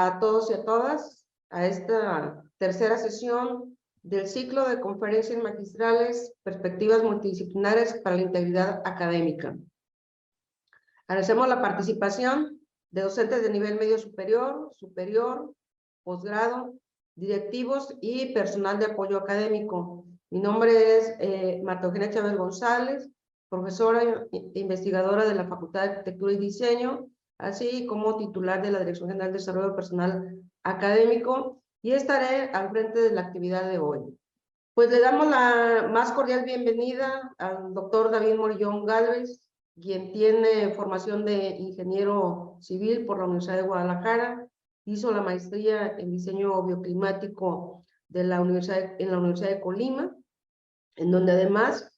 a todos y a todas a esta tercera sesión del ciclo de conferencias magistrales Perspectivas Multidisciplinarias para la Integridad Académica. Agradecemos la participación de docentes de nivel medio superior, posgrado, directivos y personal de apoyo académico. Mi nombre es Marta Eugenia Chávez González, profesora e investigadora de la Facultad de Arquitectura y Diseño, así como titular de la Dirección General de Desarrollo Personal Académico, y estaré al frente de la actividad de hoy. Pues le damos la más cordial bienvenida al doctor David Morillón Gálvez, quien tiene formación de ingeniero civil por la Universidad de Guadalajara, hizo la maestría en diseño bioclimático en la Universidad de Colima, en donde además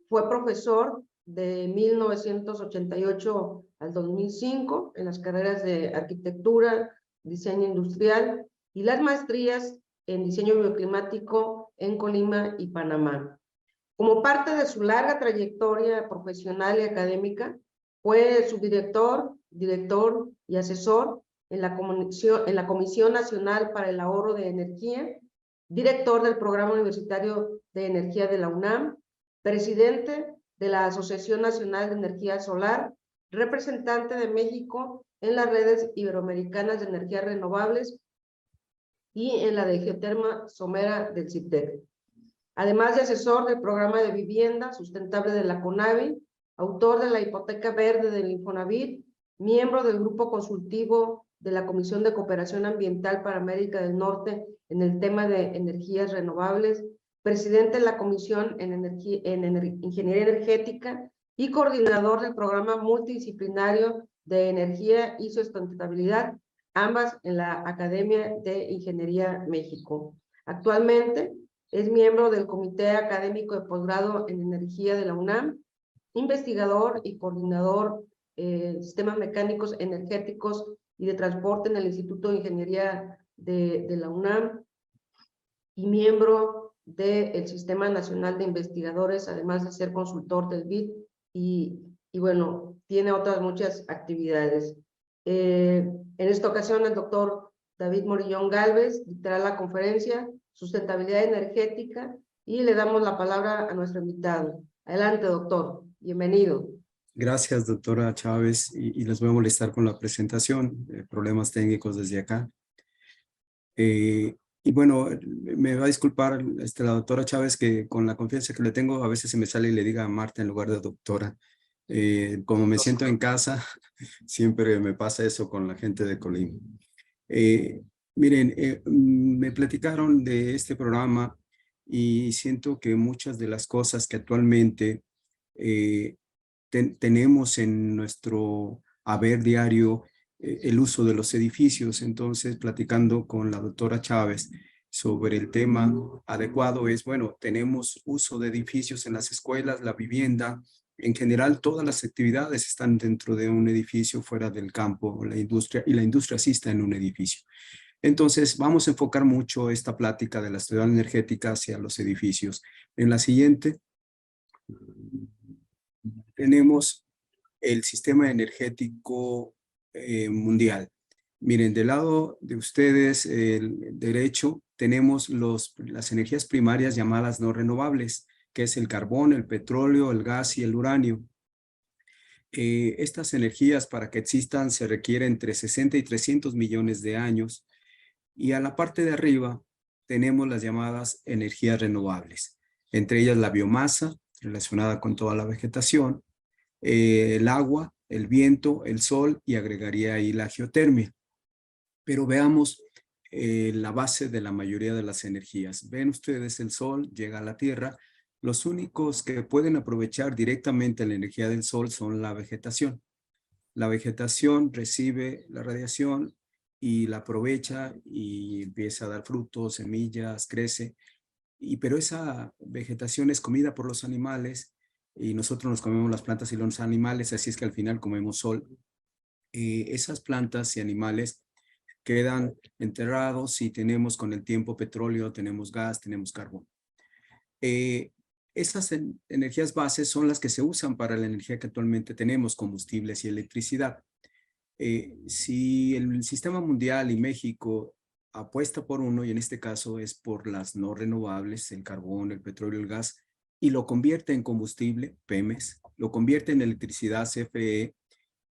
fue profesor de 1988 al 2005 en las carreras de arquitectura, diseño industrial y las maestrías en diseño bioclimático en Colima y Panamá. Como parte de su larga trayectoria profesional y académica, fue subdirector, director y asesor en la Comisión Nacional para el Ahorro de Energía, director del Programa Universitario de Energía de la UNAM, presidente de la Asociación Nacional de Energía Solar, representante de México en las redes iberoamericanas de energías renovables y en la de geoterma somera del CITEC. Además de asesor del programa de vivienda sustentable de la CONAVI, autor de la hipoteca verde del Infonavit, miembro del grupo consultivo de la Comisión de Cooperación Ambiental para América del Norte en el tema de energías renovables, presidente de la Comisión en Ingeniería Energética y coordinador del programa multidisciplinario de energía y sustentabilidad, ambas en la Academia de Ingeniería México. Actualmente es miembro del Comité Académico de Posgrado en Energía de la UNAM, investigador y coordinador de sistemas mecánicos energéticos y de transporte en el Instituto de Ingeniería de la UNAM y miembro del Sistema Nacional de Investigadores, además de ser consultor del BID y bueno, tiene otras muchas actividades. En esta ocasión el doctor David Morillón Gálvez dictará la conferencia Sustentabilidad Energética y le damos la palabra a nuestro invitado. Adelante, doctor. Bienvenido. Gracias, doctora Chávez, y les voy a molestar con la presentación, problemas técnicos desde acá. Y bueno, me va a disculpar la doctora Chávez que con la confianza que le tengo, a veces se me sale y le diga Marta en lugar de doctora. Como me siento en casa, siempre me pasa eso con la gente de Colima. Miren, me platicaron de este programa y siento que muchas de las cosas que actualmente tenemos en nuestro haber diario, el uso de los edificios. Entonces, platicando con la doctora Chávez sobre el tema adecuado es, bueno, tenemos uso de edificios en las escuelas, la vivienda, en general todas las actividades están dentro de un edificio, fuera del campo, la industria, y la industria sí está en un edificio. Entonces, vamos a enfocar mucho esta plática de la seguridad energética hacia los edificios. En la siguiente, tenemos el sistema energético mundial. Miren, del lado de ustedes, el derecho, tenemos las energías primarias llamadas no renovables, que es el carbón, el petróleo, el gas y el uranio. Estas energías, para que existan, se requieren entre 60 y 300 millones de años. Y a la parte de arriba tenemos las llamadas energías renovables, entre ellas la biomasa, relacionada con toda la vegetación, el agua, el viento, el sol, y agregaría ahí la geotermia. Pero veamos la base de la mayoría de las energías. Ven ustedes, el sol llega a la Tierra. Los únicos que pueden aprovechar directamente la energía del sol son la vegetación. La vegetación recibe la radiación y la aprovecha y empieza a dar frutos, semillas, crece. Pero esa vegetación es comida por los animales y nosotros nos comemos las plantas y los animales, así es que al final comemos sol. Esas plantas y animales quedan enterrados y tenemos con el tiempo petróleo, tenemos gas, tenemos carbón. Esas energías bases son las que se usan para la energía que actualmente tenemos, combustibles y electricidad. Si el sistema mundial y México apuesta por uno, y en este caso es por las no renovables, el carbón, el petróleo, el gas, y lo convierte en combustible, Pemex, lo convierte en electricidad, CFE,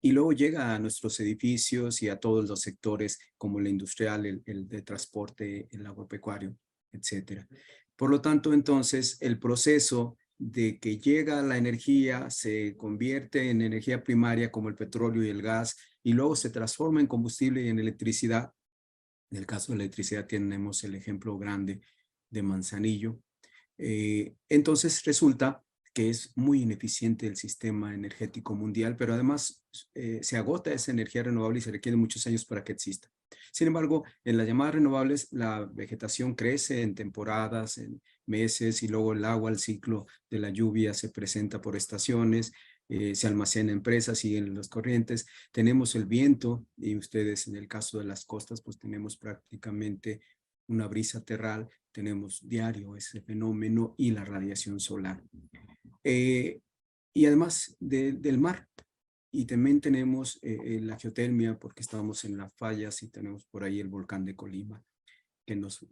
y luego llega a nuestros edificios y a todos los sectores como el industrial, el de transporte, el agropecuario, etcétera. Por lo tanto, entonces, el proceso de que llega la energía, se convierte en energía primaria como el petróleo y el gas, y luego se transforma en combustible y en electricidad. En el caso de la electricidad tenemos el ejemplo grande de Manzanillo. Entonces resulta que es muy ineficiente el sistema energético mundial, pero además se agota esa energía renovable y se requieren muchos años para que exista. Sin embargo, en las llamadas renovables, la vegetación crece en temporadas, en meses, y luego el agua, el ciclo de la lluvia se presenta por estaciones, se almacena en presas, siguen las corrientes. Tenemos el viento, y ustedes en el caso de las costas, pues tenemos prácticamente una brisa terral, tenemos diario ese fenómeno, y la radiación solar. Y además del mar. Y también tenemos la geotermia, porque estamos en las fallas y tenemos por ahí el volcán de Colima, que nos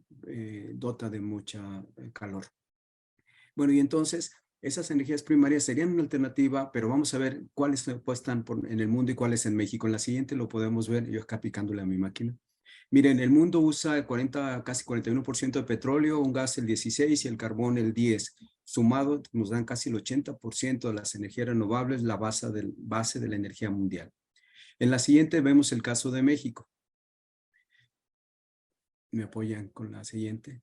dota de mucha calor. Bueno, y entonces esas energías primarias serían una alternativa, pero vamos a ver cuáles están en el mundo y cuáles en México. En la siguiente lo podemos ver, yo acá picándole a mi máquina. Miren, el mundo usa el 40, casi 41% de petróleo, un gas el 16% y el carbón el 10%. Sumado nos dan casi el 80% de las energías renovables, la base de la energía mundial. En la siguiente vemos el caso de México. ¿Me apoyan con la siguiente?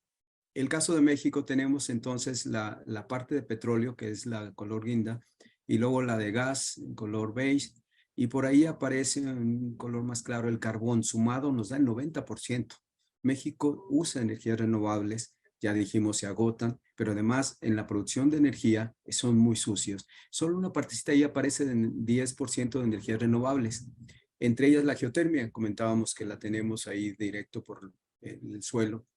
El caso de México tenemos entonces la parte de petróleo, que es la color guinda, y luego la de gas, en color beige, y por ahí aparece en color más claro el carbón. Sumado nos da el 90%. México usa energías renovables, ya dijimos, se agotan, pero además en la producción de energía son muy sucios. Solo una partecita ahí aparece en 10% de energías renovables. Entre ellas la geotermia, comentábamos que la tenemos ahí directo por el suelo,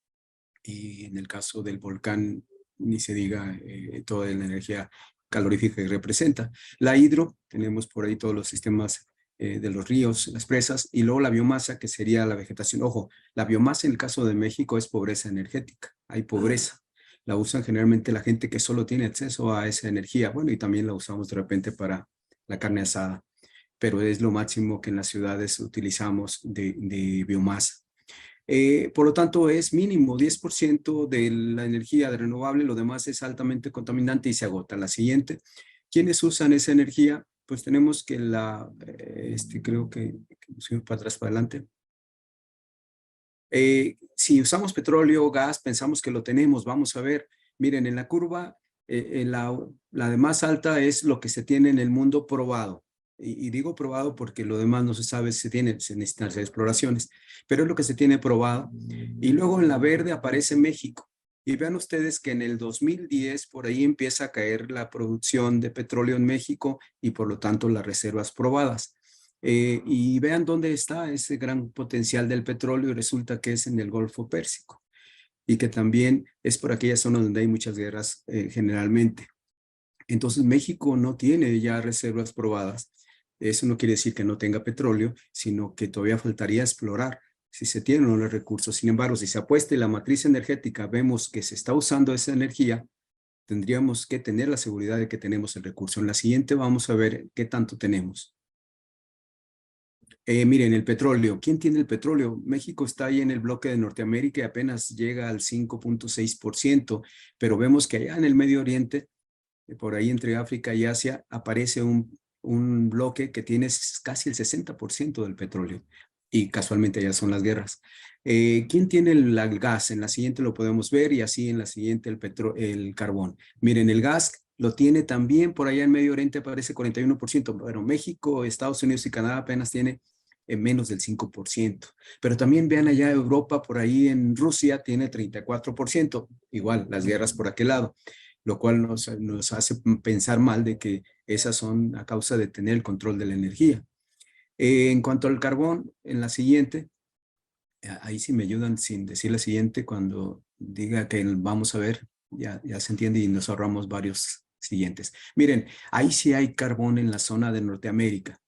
y en el caso del volcán, ni se diga toda la energía calorífica que representa. La hidro, tenemos por ahí todos los sistemas de los ríos, las presas, y luego la biomasa, que sería la vegetación. Ojo, la biomasa en el caso de México es pobreza energética, hay pobreza. La usan generalmente la gente que solo tiene acceso a esa energía. Bueno, y también la usamos de repente para la carne asada, pero es lo máximo que en las ciudades utilizamos de biomasa. Por lo tanto, es mínimo 10% de la energía renovable, lo demás es altamente contaminante y se agota. La siguiente, ¿quiénes usan esa energía? Pues tenemos que creo que para atrás, para adelante. Si usamos petróleo o gas, pensamos que lo tenemos. Vamos a ver, miren, en la curva, la de más alta es lo que se tiene en el mundo probado. Y digo probado porque lo demás no se sabe si se necesitan hacer exploraciones, pero es lo que se tiene probado. Y luego en la verde aparece México. Y vean ustedes que en el 2010 por ahí empieza a caer la producción de petróleo en México y por lo tanto las reservas probadas. Y vean dónde está ese gran potencial del petróleo, y resulta que es en el Golfo Pérsico, y que también es por aquella zona donde hay muchas guerras generalmente. Entonces México no tiene ya reservas probadas. Eso no quiere decir que no tenga petróleo, sino que todavía faltaría explorar si se tienen o no los recursos. Sin embargo, si se apuesta en la matriz energética, vemos que se está usando esa energía, tendríamos que tener la seguridad de que tenemos el recurso. En la siguiente vamos a ver qué tanto tenemos. Miren, el petróleo. ¿Quién tiene el petróleo? México está ahí en el bloque de Norteamérica y apenas llega al 5.6%, pero vemos que allá en el Medio Oriente, por ahí entre África y Asia, aparece un bloque que tiene casi el 60% del petróleo, y casualmente allá son las guerras. ¿Quién tiene el gas? En la siguiente lo podemos ver, y así en la siguiente el carbón. Miren, el gas lo tiene también por allá en Medio Oriente, aparece 41%, pero México, Estados Unidos y Canadá apenas tiene menos del 5%. Pero también vean allá Europa, por ahí en Rusia tiene 34%, igual las guerras por aquel lado, lo cual nos hace pensar mal de que esas son a causa de tener el control de la energía. En cuanto al carbón, en la siguiente, ahí sí me ayudan sin decir la siguiente, cuando diga que vamos a ver, ya se entiende y nos ahorramos varios siguientes. Miren, ahí sí hay carbón en la zona de Norteamérica.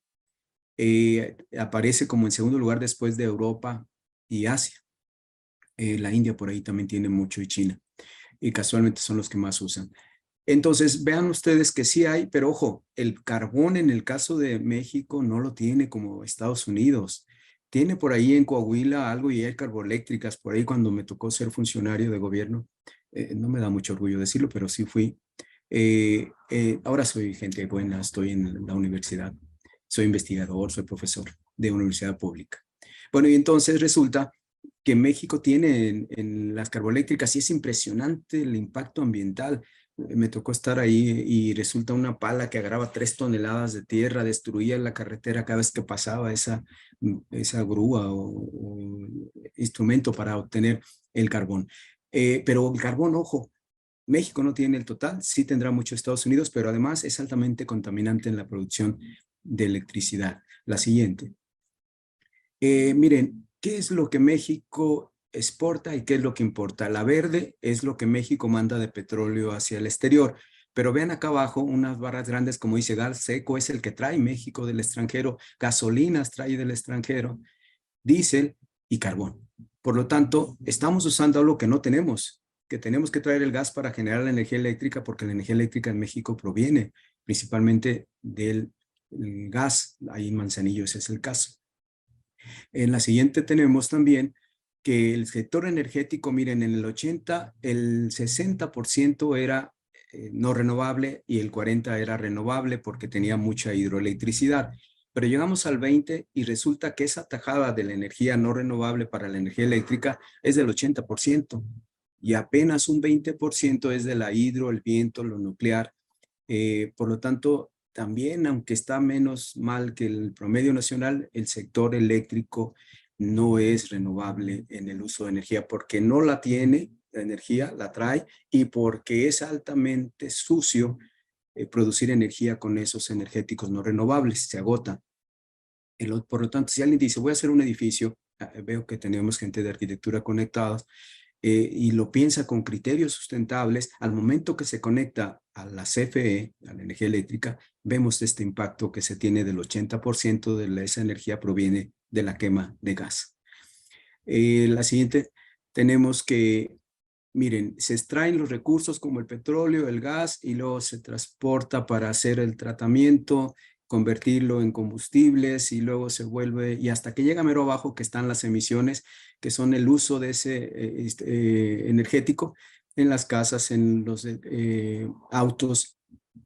Aparece como en segundo lugar después de Europa y Asia. La India por ahí también tiene mucho y China. Y casualmente son los que más usan. Entonces, vean ustedes que sí hay, pero ojo, el carbón en el caso de México no lo tiene como Estados Unidos. Tiene por ahí en Coahuila algo y hay carboeléctricas. Por ahí cuando me tocó ser funcionario de gobierno, no me da mucho orgullo decirlo, pero sí fui. Ahora soy gente buena, estoy en la universidad, soy investigador, soy profesor de una universidad pública. Bueno, y entonces resulta que México tiene en las carboeléctricas y es impresionante el impacto ambiental. Me tocó estar ahí y resulta una pala que agarraba 3 toneladas de tierra, destruía la carretera cada vez que pasaba esa grúa o instrumento para obtener el carbón. Pero el carbón, ojo, México no tiene el total, sí tendrá mucho Estados Unidos, pero además es altamente contaminante en la producción de electricidad. La siguiente. Miren, ¿qué es lo que México exporta y qué es lo que importa? La verde es lo que México manda de petróleo hacia el exterior, pero vean acá abajo unas barras grandes como dice gas seco, es el que trae México del extranjero, gasolinas trae del extranjero, diésel y carbón. Por lo tanto, estamos usando algo que no tenemos, que tenemos que traer el gas para generar la energía eléctrica porque la energía eléctrica en México proviene principalmente del gas, ahí en Manzanillo ese es el caso. En la siguiente tenemos también que el sector energético, miren, en el 80, el 60% era no renovable y el 40% era renovable porque tenía mucha hidroelectricidad. Pero llegamos al 20 y resulta que esa tajada de la energía no renovable para la energía eléctrica es del 80% y apenas un 20% es de la hidro, el viento, lo nuclear. Por lo tanto, también, aunque está menos mal que el promedio nacional, el sector eléctrico no es renovable en el uso de energía porque no la tiene, la energía la trae y porque es altamente sucio producir energía con esos energéticos no renovables, se agota. Por lo tanto, si alguien dice, voy a hacer un edificio, veo que tenemos gente de arquitectura conectada, y lo piensa con criterios sustentables, al momento que se conecta a la CFE, a la energía eléctrica, vemos este impacto que se tiene del 80% de esa energía proviene de la quema de gas. La siguiente, tenemos que, miren, se extraen los recursos como el petróleo, el gas, y luego se transporta para hacer el tratamiento, convertirlo en combustibles y luego se vuelve, y hasta que llega mero abajo que están las emisiones, que son el uso de ese energético en las casas, en los autos,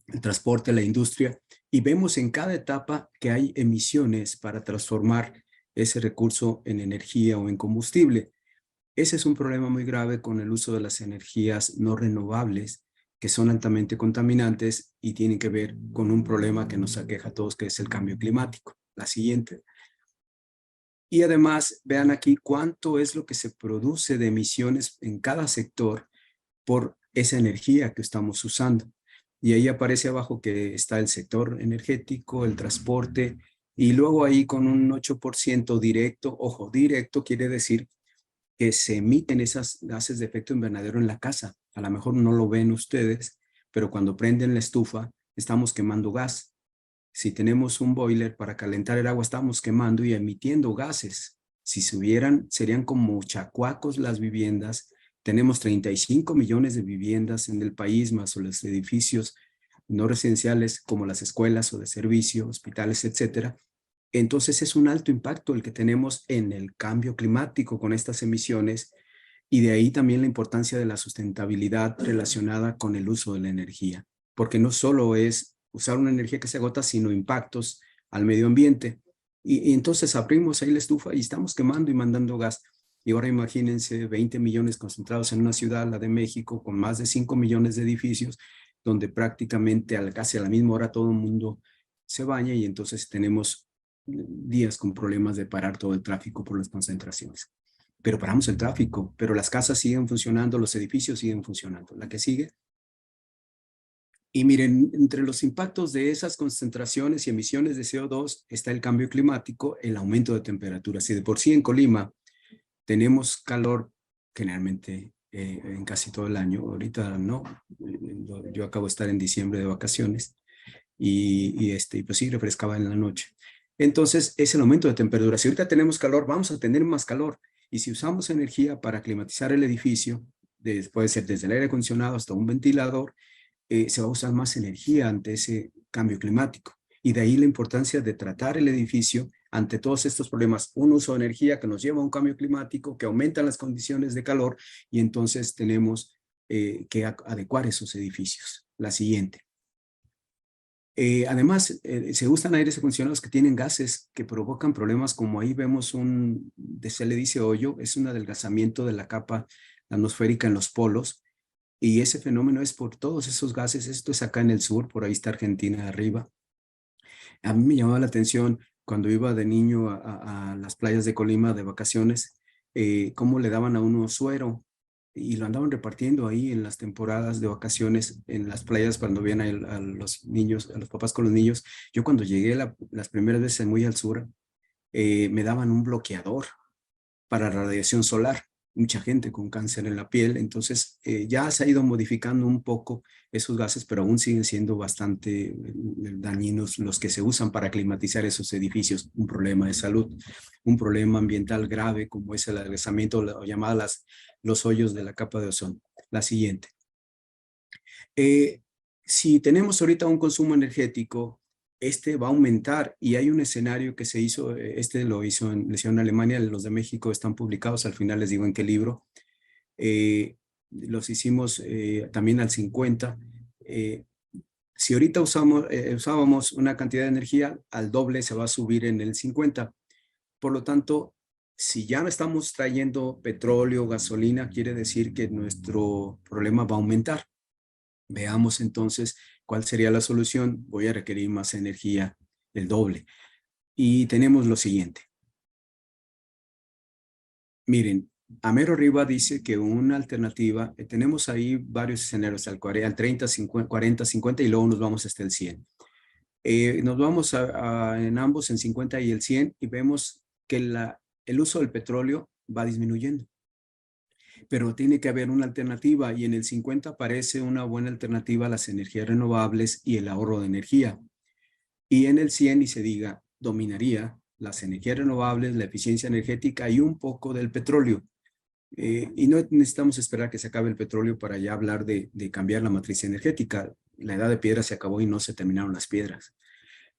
el transporte, la industria, y vemos en cada etapa que hay emisiones para transformar ese recurso en energía o en combustible. Ese es un problema muy grave con el uso de las energías no renovables, que son altamente contaminantes y tienen que ver con un problema que nos aqueja a todos, que es el cambio climático. La siguiente. Y además, vean aquí cuánto es lo que se produce de emisiones en cada sector por esa energía que estamos usando. Y ahí aparece abajo que está el sector energético, el transporte, y luego ahí con un 8% directo, ojo, directo quiere decir que se emiten esas gases de efecto invernadero en la casa. A lo mejor no lo ven ustedes, pero cuando prenden la estufa, estamos quemando gas. Si tenemos un boiler para calentar el agua, estamos quemando y emitiendo gases. Si se hubieran, serían como chacuacos las viviendas. Tenemos 35 millones de viviendas en el país, más los edificios no residenciales como las escuelas o de servicio, hospitales, etcétera. Entonces es un alto impacto el que tenemos en el cambio climático con estas emisiones y de ahí también la importancia de la sustentabilidad relacionada con el uso de la energía, porque no solo es usar una energía que se agota, sino impactos al medio ambiente. Y entonces abrimos ahí la estufa y estamos quemando y mandando gas. Y ahora imagínense 20 millones concentrados en una ciudad, la de México, con más de 5 millones de edificios, donde prácticamente casi a la misma hora todo el mundo se baña y entonces tenemos días con problemas de parar todo el tráfico por las concentraciones. Pero paramos el tráfico, pero las casas siguen funcionando, los edificios siguen funcionando. La que sigue. Y miren, entre los impactos de esas concentraciones y emisiones de CO2 está el cambio climático, el aumento de temperaturas. Si de por sí en Colima tenemos calor generalmente en casi todo el año, ahorita no, yo acabo de estar en diciembre de vacaciones y pues sí refrescaba en la noche. Entonces, es el aumento de temperatura. Si ahorita tenemos calor, vamos a tener más calor. Y si usamos energía para climatizar el edificio, puede ser desde el aire acondicionado hasta un ventilador, se va a usar más energía ante ese cambio climático. Y de ahí la importancia de tratar el edificio ante todos estos problemas. Un uso de energía que nos lleva a un cambio climático, que aumenta las condiciones de calor, y entonces tenemos que adecuar esos edificios. La siguiente. Además, se usan aires acondicionados que tienen gases que provocan problemas, como ahí vemos se le dice hoyo, es un adelgazamiento de la capa atmosférica en los polos, y ese fenómeno es por todos esos gases. Esto es acá en el sur, por ahí está Argentina arriba. A mí me llamaba la atención cuando iba de niño a las playas de Colima de vacaciones, cómo le daban a uno suero y lo andaban repartiendo ahí en las temporadas de vacaciones en las playas cuando veían a los niños, a los papás con los niños. Yo cuando llegué las primeras veces muy al sur, me daban un bloqueador para radiación solar. Mucha gente con cáncer en la piel, entonces ya se ha ido modificando un poco esos gases, pero aún siguen siendo bastante dañinos los que se usan para climatizar esos edificios. Un problema de salud, un problema ambiental grave como es el adelgazamiento o llamadas los hoyos de la capa de ozono. La siguiente. Si tenemos ahorita un consumo energético, este va a aumentar, y hay un escenario que se hizo, lo hicieron en Alemania, los de México están publicados, al final les digo en qué libro. Los hicimos también al 50. Si ahorita usábamos una cantidad de energía, al doble se va a subir en el 50. Por lo tanto, si ya no estamos trayendo petróleo, gasolina, quiere decir que nuestro problema va a aumentar. Veamos entonces cuál sería la solución. Voy a requerir más energía, el doble. Y tenemos lo siguiente. Miren, a mero arriba dice que una alternativa, tenemos ahí varios escenarios, al 30, 50, 40, 50, y luego nos vamos hasta el 100. Nos vamos en ambos, en 50 y el 100, y vemos que el uso del petróleo va disminuyendo. Pero tiene que haber una alternativa, y en el 50 parece una buena alternativa las energías renovables y el ahorro de energía. Y en el 100, y se diga, dominaría las energías renovables, la eficiencia energética y un poco del petróleo. Y no necesitamos esperar que se acabe el petróleo para ya hablar de cambiar la matriz energética. La edad de piedra se acabó y no se terminaron las piedras.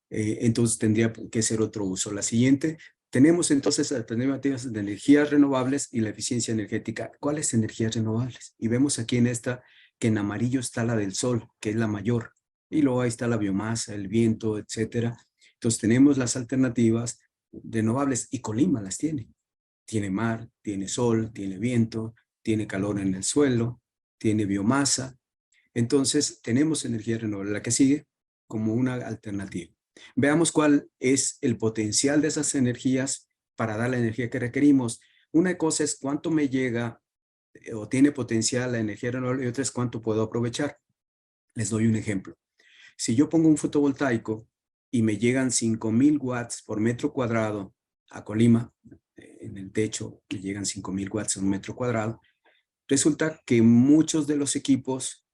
Entonces tendría que ser otro uso. La siguiente, tenemos entonces alternativas de energías renovables y la eficiencia energética. ¿Cuáles energías renovables? Y vemos aquí en esta que en amarillo está la del sol, que es la mayor. Y luego ahí está la biomasa, el viento, etcétera. Entonces tenemos las alternativas renovables, y Colima las tiene. Tiene mar, tiene sol, tiene viento, tiene calor en el suelo, tiene biomasa. Entonces tenemos energía renovable. La que sigue como una alternativa. Veamos cuál es el potencial de esas energías para dar la energía que requerimos. Una cosa es cuánto me llega o tiene potencial la energía renovable, y otra es cuánto puedo aprovechar. Les doy un ejemplo. Si yo pongo un fotovoltaico y me llegan 5,000 watts por metro cuadrado a Colima, en el techo me llegan 5,000 watts a un metro cuadrado, resulta que muchos de los equipos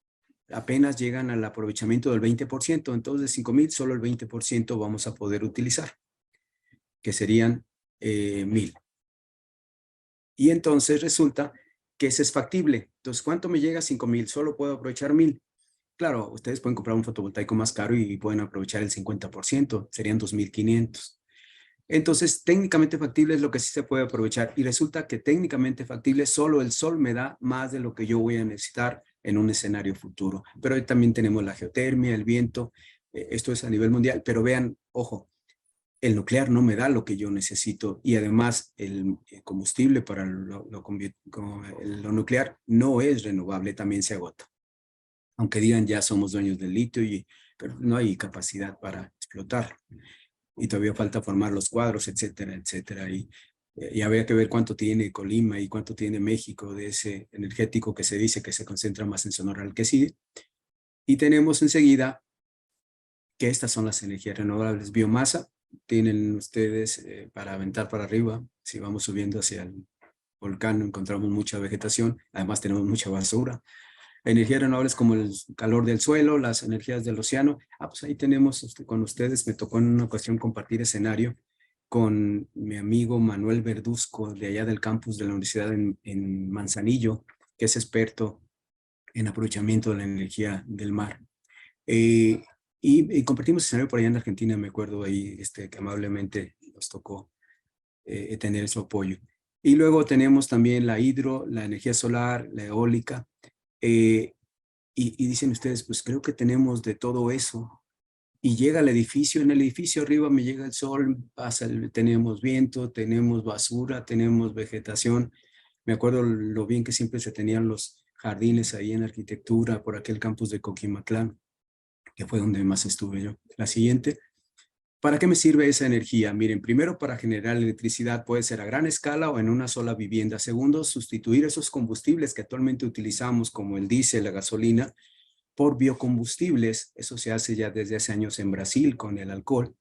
apenas llegan al aprovechamiento del 20%, entonces de 5,000 solo el 20% vamos a poder utilizar, que serían 1,000. Y entonces resulta que ese es factible. Entonces, ¿cuánto me llega? 5,000, solo puedo aprovechar 1,000. Claro, ustedes pueden comprar un fotovoltaico más caro y pueden aprovechar el 50%, serían 2,500. Entonces, técnicamente factible es lo que sí se puede aprovechar, y resulta que técnicamente factible solo el sol me da más de lo que yo voy a necesitar en un escenario futuro. Pero hoy también tenemos la geotermia, el viento, esto es a nivel mundial, pero vean, ojo, el nuclear no me da lo que yo necesito, y además el combustible para lo nuclear no es renovable, también se agota. Aunque digan ya somos dueños del litio, pero no hay capacidad para explotarlo. Y todavía falta formar los cuadros, etcétera, etcétera. Y habría que ver cuánto tiene Colima y cuánto tiene México de ese energético que se dice que se concentra más en Sonora al que sigue. Y tenemos enseguida que estas son las energías renovables. Biomasa, tienen ustedes para aventar para arriba. Si vamos subiendo hacia el volcán encontramos mucha vegetación, además tenemos mucha basura. Energías renovables como el calor del suelo, las energías del océano. Pues ahí tenemos con ustedes, me tocó en una ocasión compartir escenario con mi amigo Manuel Verduzco de allá del campus de la Universidad en Manzanillo, que es experto en aprovechamiento de la energía del mar. Y compartimos escenario por allá en Argentina, me acuerdo ahí que amablemente nos tocó tener su apoyo. Y luego tenemos también la energía solar, la eólica, y dicen ustedes, pues creo que tenemos de todo eso. Y llega al edificio, en el edificio arriba me llega el sol, tenemos viento, tenemos basura, tenemos vegetación. Me acuerdo lo bien que siempre se tenían los jardines ahí en arquitectura por aquel campus de Coquimatlán, que fue donde más estuve yo. La siguiente. ¿Para qué me sirve esa energía? Miren, primero para generar electricidad puede ser a gran escala o en una sola vivienda. Segundo, sustituir esos combustibles que actualmente utilizamos como el diésel, la gasolina, por biocombustibles. Eso se hace ya desde hace años en Brasil con el alcohol.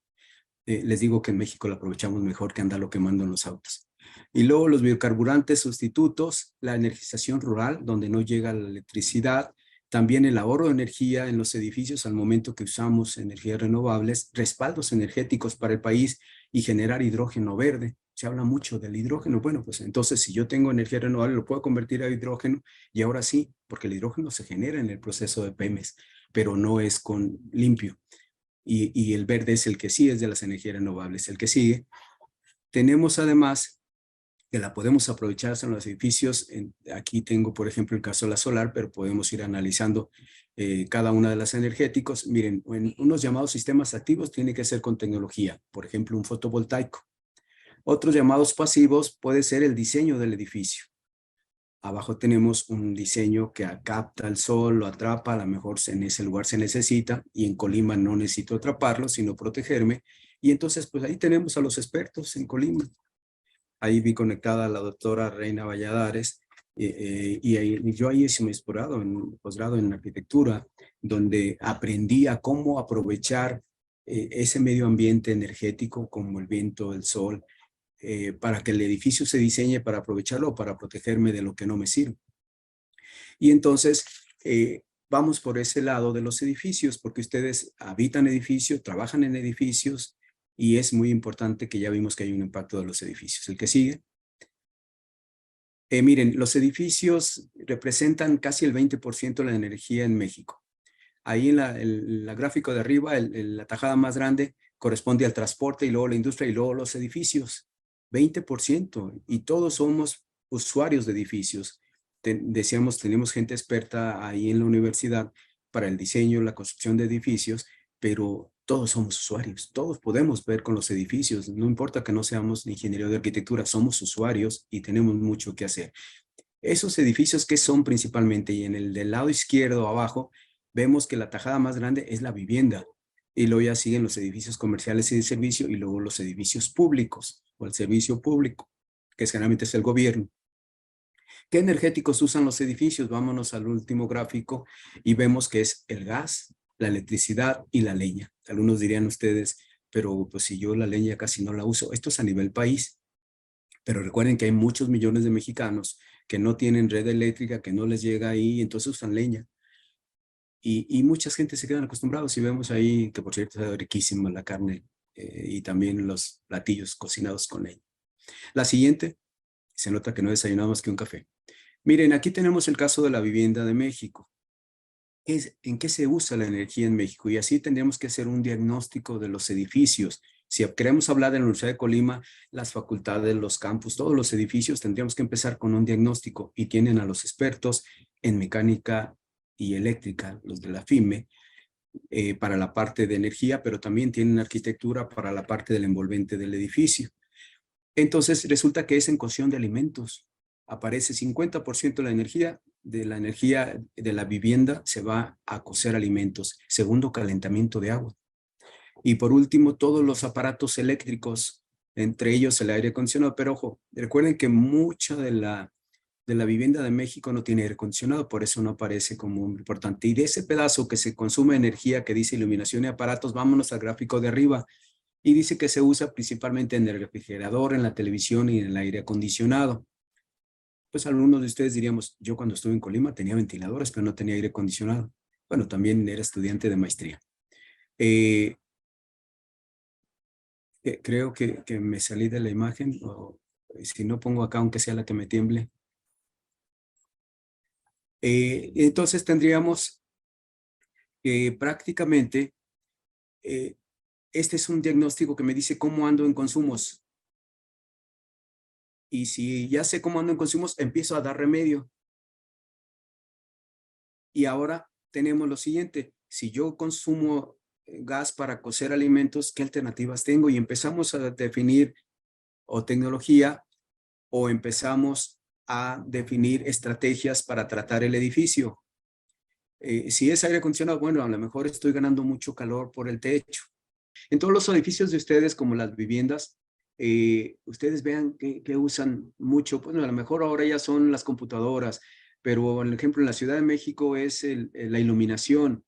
Les digo que en México lo aprovechamos mejor que andarlo quemando en los autos. Y luego los biocarburantes sustitutos, la energización rural, donde no llega la electricidad, también el ahorro de energía en los edificios al momento que usamos energías renovables, respaldos energéticos para el país y generar hidrógeno verde. Se habla mucho del hidrógeno. Bueno, pues entonces si yo tengo energía renovable lo puedo convertir a hidrógeno y ahora sí, porque el hidrógeno se genera en el proceso de PEMES, pero no es con limpio. Y el verde es el que sí es de las energías renovables. El que sigue. Tenemos además que la podemos aprovechar en los edificios. Aquí tengo, por ejemplo, el caso de la solar, pero podemos ir analizando cada una de las energéticos. Miren, en unos llamados sistemas activos tiene que ser con tecnología, por ejemplo, un fotovoltaico. Otros llamados pasivos puede ser el diseño del edificio. Abajo tenemos un diseño que capta el sol, lo atrapa, a lo mejor en ese lugar se necesita, y en Colima no necesito atraparlo, sino protegerme. Y entonces, pues ahí tenemos a los expertos en Colima. Ahí vi conectada a la doctora Reina Valladares, y yo ahí hice mi posgrado en arquitectura, donde aprendí a cómo aprovechar ese medio ambiente energético como el viento, el sol, para que el edificio se diseñe para aprovecharlo o para protegerme de lo que no me sirve. Y entonces vamos por ese lado de los edificios, porque ustedes habitan edificios, trabajan en edificios, y es muy importante que ya vimos que hay un impacto de los edificios. El que sigue. Miren, los edificios representan casi el 20% de la energía en México. Ahí en la gráfico de arriba, la tajada más grande corresponde al transporte y luego la industria y luego los edificios. 20%, y todos somos usuarios de edificios. Decíamos, tenemos gente experta ahí en la universidad para el diseño, la construcción de edificios, pero todos somos usuarios, todos podemos ver con los edificios, no importa que no seamos ingenieros de arquitectura, somos usuarios y tenemos mucho que hacer. Esos edificios, ¿qué son principalmente? Y en el del lado izquierdo abajo, vemos que la tajada más grande es la vivienda, y luego ya siguen los edificios comerciales y de servicio, y luego los edificios públicos o el servicio público, que generalmente es el gobierno. ¿Qué energéticos usan los edificios? Vámonos al último gráfico y vemos que es el gas, la electricidad y la leña. Algunos dirían ustedes, pero pues si yo la leña casi no la uso. Esto es a nivel país, pero recuerden que hay muchos millones de mexicanos que no tienen red eléctrica, que no les llega ahí, entonces usan leña. Y mucha gente se quedan acostumbrados, y vemos ahí que por cierto es riquísima la carne y también los platillos cocinados con leña. La siguiente, se nota que no desayunamos más que un café. Miren, aquí tenemos el caso de la vivienda de México. ¿En qué se usa la energía en México? Y así tendríamos que hacer un diagnóstico de los edificios. Si queremos hablar de la Universidad de Colima, las facultades, los campus, todos los edificios, tendríamos que empezar con un diagnóstico, y tienen a los expertos en mecánica y eléctrica, los de la FIME, para la parte de energía, pero también tienen arquitectura para la parte del envolvente del edificio. Entonces resulta que es en cocción de alimentos. Aparece 50% de la energía de la vivienda se va a cocer alimentos. Segundo, calentamiento de agua. Y por último, todos los aparatos eléctricos, entre ellos el aire acondicionado. Pero ojo, recuerden que mucha de la vivienda de México no tiene aire acondicionado, por eso no aparece como importante. Y de ese pedazo que se consume energía que dice iluminación y aparatos, vámonos al gráfico de arriba. Y dice que se usa principalmente en el refrigerador, en la televisión y en el aire acondicionado. Pues algunos de ustedes diríamos, yo cuando estuve en Colima tenía ventiladores, pero no tenía aire acondicionado. Bueno, también era estudiante de maestría. Eh, creo que me salí de la imagen, o si no pongo acá, aunque sea la que me tiemble. Entonces tendríamos prácticamente, este es un diagnóstico que me dice cómo ando en consumos. Y si ya sé cómo ando en consumos, empiezo a dar remedio. Y ahora tenemos lo siguiente, si yo consumo gas para cocer alimentos, ¿qué alternativas tengo? Y empezamos a definir o tecnología o empezamos a definir estrategias para tratar el edificio. Si es aire acondicionado, bueno, a lo mejor estoy ganando mucho calor por el techo. En todos los edificios de ustedes, como las viviendas, ustedes vean que usan mucho, bueno, a lo mejor ahora ya son las computadoras, pero por ejemplo en la Ciudad de México es la iluminación,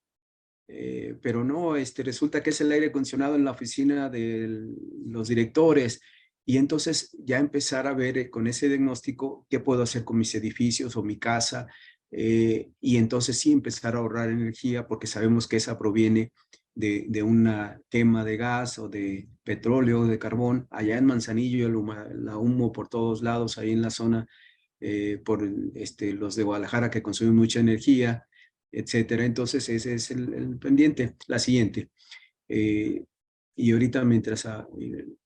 pero no, resulta que es el aire acondicionado en la oficina de los directores. Y entonces ya empezar a ver con ese diagnóstico qué puedo hacer con mis edificios o mi casa. Y entonces sí empezar a ahorrar energía porque sabemos que esa proviene de una quema de gas o de petróleo o de carbón. Allá en Manzanillo la humo por todos lados, ahí en la zona, por los de Guadalajara que consumen mucha energía, etcétera. Entonces ese es el pendiente. La siguiente. Eh, y ahorita mientras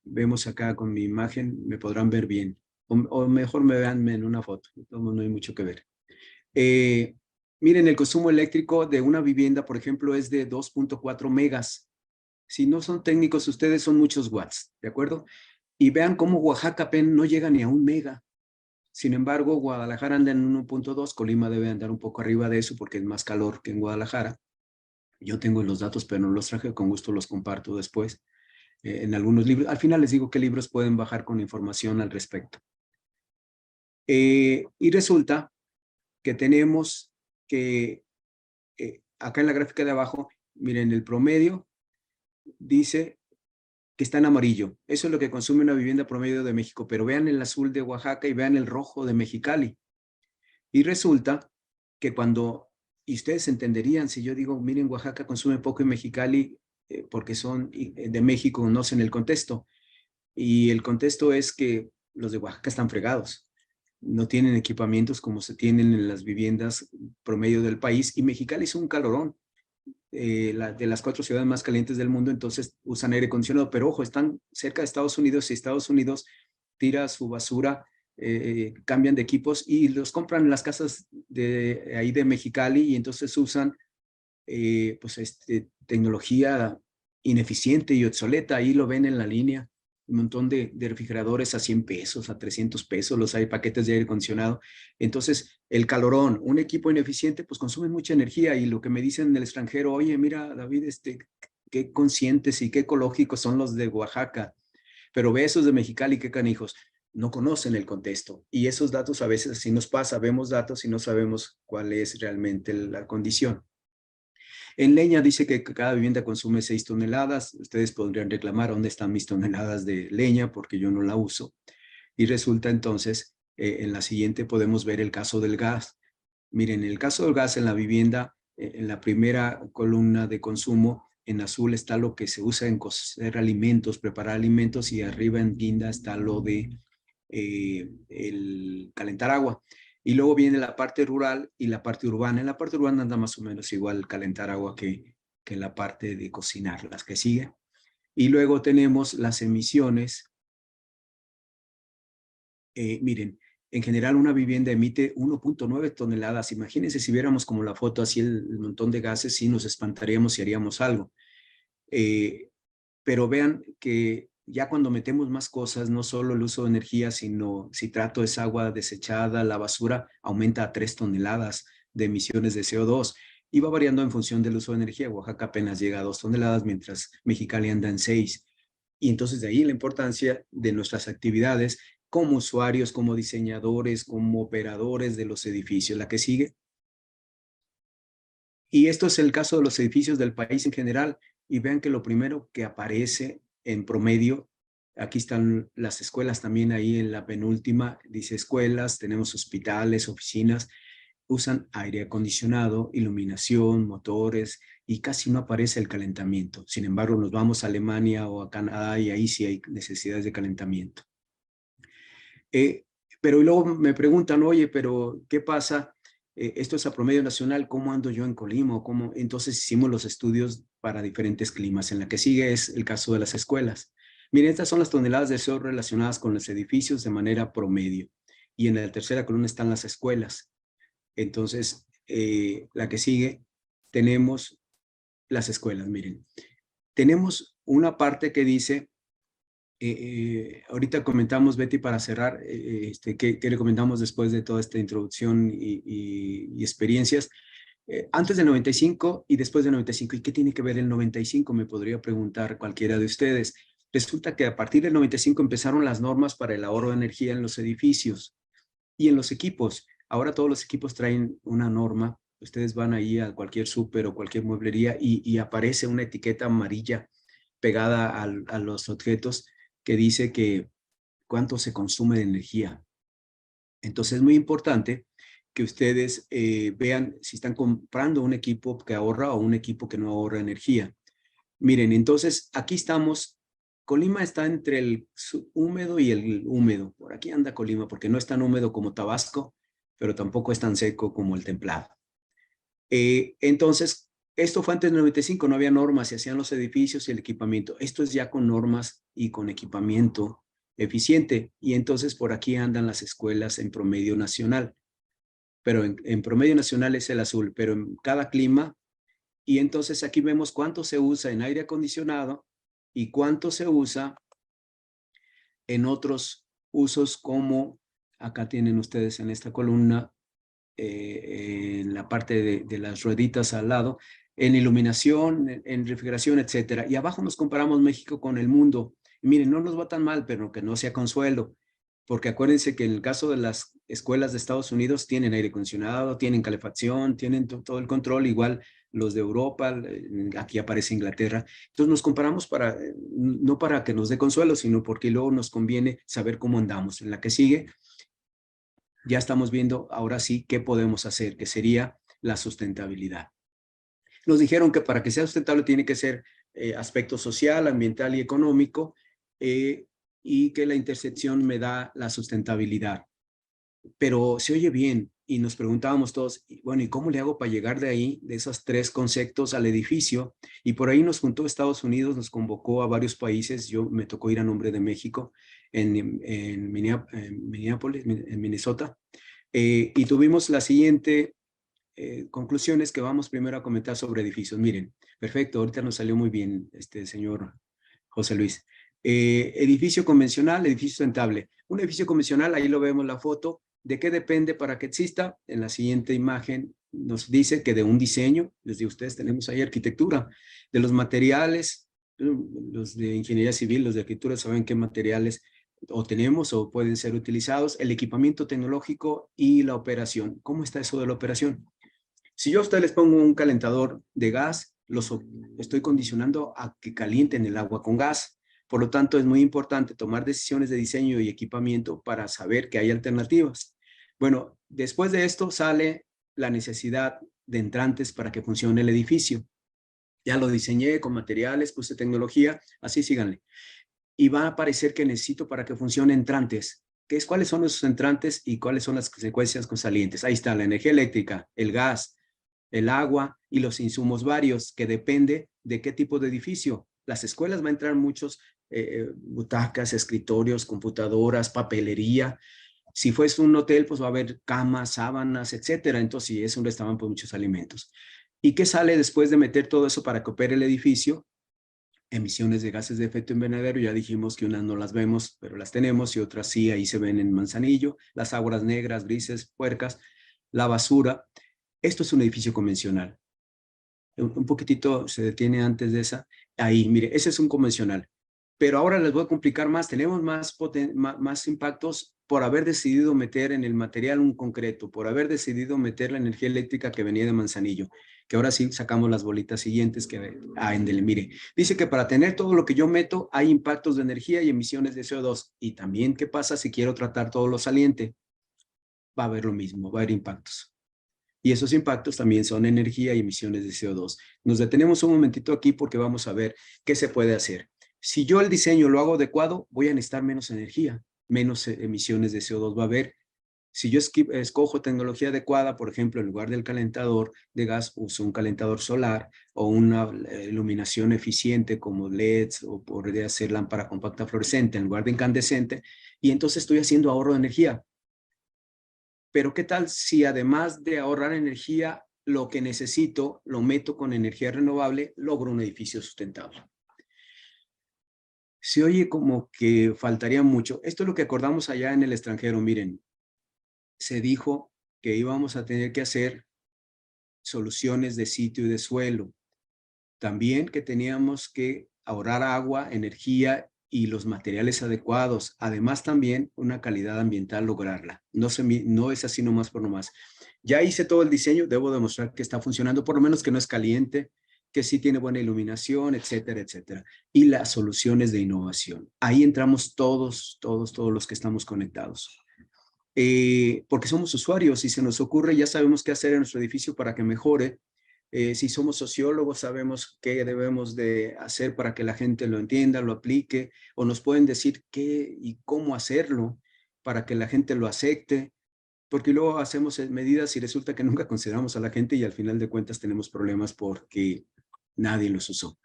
vemos acá con mi imagen, me podrán ver bien. O mejor me vean en una foto. No hay mucho que ver. Eh, miren, el consumo eléctrico de una vivienda, por ejemplo, es de 2.4 megas. Si no son técnicos, ustedes son muchos watts, ¿de acuerdo? Y vean cómo Oaxaca apenas no llega ni a 1 mega. Sin embargo, Guadalajara anda en 1.2, Colima debe andar un poco arriba de eso porque es más calor que en Guadalajara. Yo tengo los datos, pero no los traje, con gusto los comparto después en algunos libros. Al final les digo qué libros pueden bajar con información al respecto. Y resulta que tenemos que acá en la gráfica de abajo, miren, el promedio dice que está en amarillo. Eso es lo que consume una vivienda promedio de México, pero vean el azul de Oaxaca y vean el rojo de Mexicali. Y resulta que y ustedes entenderían si yo digo, miren, Oaxaca consume poco en Mexicali porque son de México, conocen el contexto. Y el contexto es que los de Oaxaca están fregados. No tienen equipamientos como se tienen en las viviendas promedio del país. Y Mexicali es un calorón, de las 4 ciudades más calientes del mundo, entonces usan aire acondicionado. Pero ojo, están cerca de Estados Unidos y Estados Unidos tira su basura, cambian de equipos y los compran en las casas de ahí de Mexicali y entonces usan tecnología ineficiente y obsoleta. Ahí lo ven en la línea, un montón de refrigeradores a 100 pesos, a 300 pesos, los hay paquetes de aire acondicionado. Entonces, el calorón, un equipo ineficiente, pues consume mucha energía y lo que me dicen en el extranjero, oye, mira, David, qué conscientes y qué ecológicos son los de Oaxaca, pero ve esos de Mexicali, qué canijos, no conocen el contexto. Y esos datos a veces así nos pasa, vemos datos y no sabemos cuál es realmente la condición. En leña dice que cada vivienda consume 6 toneladas. Ustedes podrían reclamar dónde están mis toneladas de leña porque yo no la uso. Y resulta entonces, en la siguiente podemos ver el caso del gas. Miren, el caso del gas en la vivienda, en la primera columna de consumo, en azul está lo que se usa en cocer alimentos, preparar alimentos, y arriba en guinda está lo de el calentar agua. Y luego viene la parte rural y la parte urbana. En la parte urbana anda más o menos igual calentar agua que la parte de cocinar, las que siguen. Y luego tenemos las emisiones. Miren, en general una vivienda emite 1.9 toneladas. Imagínense si viéramos como la foto así el montón de gases, sí nos espantaríamos y haríamos algo. Pero vean que ya cuando metemos más cosas, no solo el uso de energía, sino si trato esa agua desechada, la basura, aumenta a 3 toneladas de emisiones de CO2 y va variando en función del uso de energía. Oaxaca apenas llega a 2 toneladas, mientras Mexicali anda en 6. Y entonces de ahí la importancia de nuestras actividades como usuarios, como diseñadores, como operadores de los edificios. La que sigue. Y esto es el caso de los edificios del país en general. Y vean que lo primero que aparece en promedio Aquí están las escuelas también ahí en la penúltima, dice escuelas, tenemos hospitales, oficinas, usan aire acondicionado, iluminación, motores y casi no aparece el calentamiento. Sin embargo, nos vamos a Alemania o a Canadá y ahí sí hay necesidades de calentamiento. Pero luego me preguntan, oye, pero ¿qué pasa? Esto es a promedio nacional, ¿cómo ando yo en Colima? ¿Cómo? Entonces hicimos los estudios para diferentes climas. En la que sigue es el caso de las escuelas. Miren, estas son las toneladas de CO2 relacionadas con los edificios de manera promedio. Y en la tercera columna están las escuelas. Entonces, la que sigue, tenemos las escuelas. Miren, tenemos una parte que dice, ahorita comentamos, Betty, para cerrar, ¿qué le comentamos después de toda esta introducción y experiencias? Antes del 95 y después del 95. ¿Y qué tiene que ver el 95? Me podría preguntar cualquiera de ustedes. Resulta que a partir del 95 empezaron las normas para el ahorro de energía en los edificios y en los equipos. Ahora todos los equipos traen una norma. Ustedes van ahí a cualquier súper o cualquier mueblería y aparece una etiqueta amarilla pegada a los objetos que dice que cuánto se consume de energía. Entonces es muy importante que ustedes vean si están comprando un equipo que ahorra o un equipo que no ahorra energía. Miren, entonces aquí estamos. Colima está entre el húmedo y el húmedo. Por aquí anda Colima porque no es tan húmedo como Tabasco, pero tampoco es tan seco como el templado. Entonces, esto fue antes del 95, no había normas, se hacían los edificios y el equipamiento. Esto es ya con normas y con equipamiento eficiente. Y entonces por aquí andan las escuelas en promedio nacional. Pero en promedio nacional es el azul, pero en cada clima. Y entonces aquí vemos cuánto se usa en aire acondicionado y cuánto se usa en otros usos como, acá tienen ustedes en esta columna, en la parte de las rueditas al lado, en iluminación, en refrigeración, etcétera. Y abajo nos comparamos México con el mundo. Y miren, no nos va tan mal, pero que no sea consuelo, porque acuérdense que en el caso de las escuelas de Estados Unidos tienen aire acondicionado, tienen calefacción, tienen todo el control, igual los de Europa, aquí aparece Inglaterra. Entonces nos comparamos no para que nos dé consuelo, sino porque luego nos conviene saber cómo andamos. En la que sigue, ya estamos viendo ahora sí qué podemos hacer, que sería la sustentabilidad. Nos dijeron que para que sea sustentable tiene que ser aspecto social, ambiental y económico, y que la intersección me da la sustentabilidad. Pero se oye bien y nos preguntábamos todos, bueno, ¿y cómo le hago para llegar de ahí, de esos tres conceptos al edificio? Y por ahí nos juntó Estados Unidos, nos convocó a varios países. Yo me tocó ir a nombre de México en Minneapolis, en Minnesota. Y tuvimos la siguiente conclusiones que vamos primero a comentar sobre edificios. Miren, perfecto, ahorita nos salió muy bien, señor José Luis. Edificio convencional, edificio sustentable. Un edificio convencional, ahí lo vemos la foto. ¿De qué depende para que exista? En la siguiente imagen nos dice que de un diseño, desde ustedes tenemos ahí arquitectura, de los materiales, los de ingeniería civil, los de arquitectura saben qué materiales o tenemos o pueden ser utilizados, el equipamiento tecnológico y la operación. ¿Cómo está eso de la operación? Si yo a ustedes les pongo un calentador de gas, los estoy condicionando a que calienten el agua con gas. Por lo tanto, es muy importante tomar decisiones de diseño y equipamiento para saber que hay alternativas. Bueno, después de esto sale la necesidad de entrantes para que funcione el edificio. Ya lo diseñé con materiales, puse tecnología, así síganle. Y va a aparecer que necesito para que funcione entrantes. ¿Cuáles son esos entrantes y cuáles son las consecuencias con salientes? Ahí está la energía eléctrica, el gas, el agua y los insumos varios, que depende de qué tipo de edificio. Las escuelas van a entrar muchos butacas, escritorios, computadoras, papelería. Si fuese un hotel, pues va a haber camas, sábanas, etcétera. Entonces, si es un restaurante, pues muchos alimentos. ¿Y qué sale después de meter todo eso para que opere el edificio? Emisiones de gases de efecto invernadero, ya dijimos que unas no las vemos, pero las tenemos, y otras sí, ahí se ven en Manzanillo, las aguas negras, grises, puercas, la basura. Esto es un edificio convencional. Un poquitito se detiene antes de esa. Ahí, mire, ese es un convencional. Pero ahora les voy a complicar más. Tenemos más impactos por haber decidido meter en el material un concreto, por haber decidido meter la energía eléctrica que venía de Manzanillo, que ahora sí sacamos las bolitas siguientes que mire, dice que para tener todo lo que yo meto hay impactos de energía y emisiones de CO2, y también qué pasa si quiero tratar todo lo saliente, va a haber lo mismo, va a haber impactos. Y esos impactos también son energía y emisiones de CO2. Nos detenemos un momentito aquí porque vamos a ver qué se puede hacer. Si yo el diseño lo hago adecuado, voy a necesitar menos energía, menos emisiones de CO2 va a haber. Si yo escojo tecnología adecuada, por ejemplo, en lugar del calentador de gas, uso un calentador solar o una iluminación eficiente como LEDs, o podría ser lámpara compacta fluorescente en lugar de incandescente, y entonces estoy haciendo ahorro de energía. Pero ¿qué tal si además de ahorrar energía, lo que necesito lo meto con energía renovable, logro un edificio sustentable? Se oye como que faltaría mucho. Esto es lo que acordamos allá en el extranjero. Miren, se dijo que íbamos a tener que hacer soluciones de sitio y de suelo. También que teníamos que ahorrar agua, energía y los materiales adecuados. Además, también una calidad ambiental lograrla. No es así nomás por nomás. Ya hice todo el diseño, debo demostrar que está funcionando, por lo menos que no es caliente, que sí tiene buena iluminación, etcétera, etcétera. Y las soluciones de innovación. Ahí entramos todos los que estamos conectados. Porque somos usuarios y se nos ocurre, ya sabemos qué hacer en nuestro edificio para que mejore. Si somos sociólogos, sabemos qué debemos de hacer para que la gente lo entienda, lo aplique, o nos pueden decir qué y cómo hacerlo para que la gente lo acepte, porque luego hacemos medidas y resulta que nunca consideramos a la gente y al final de cuentas tenemos problemas porque nadie los usó.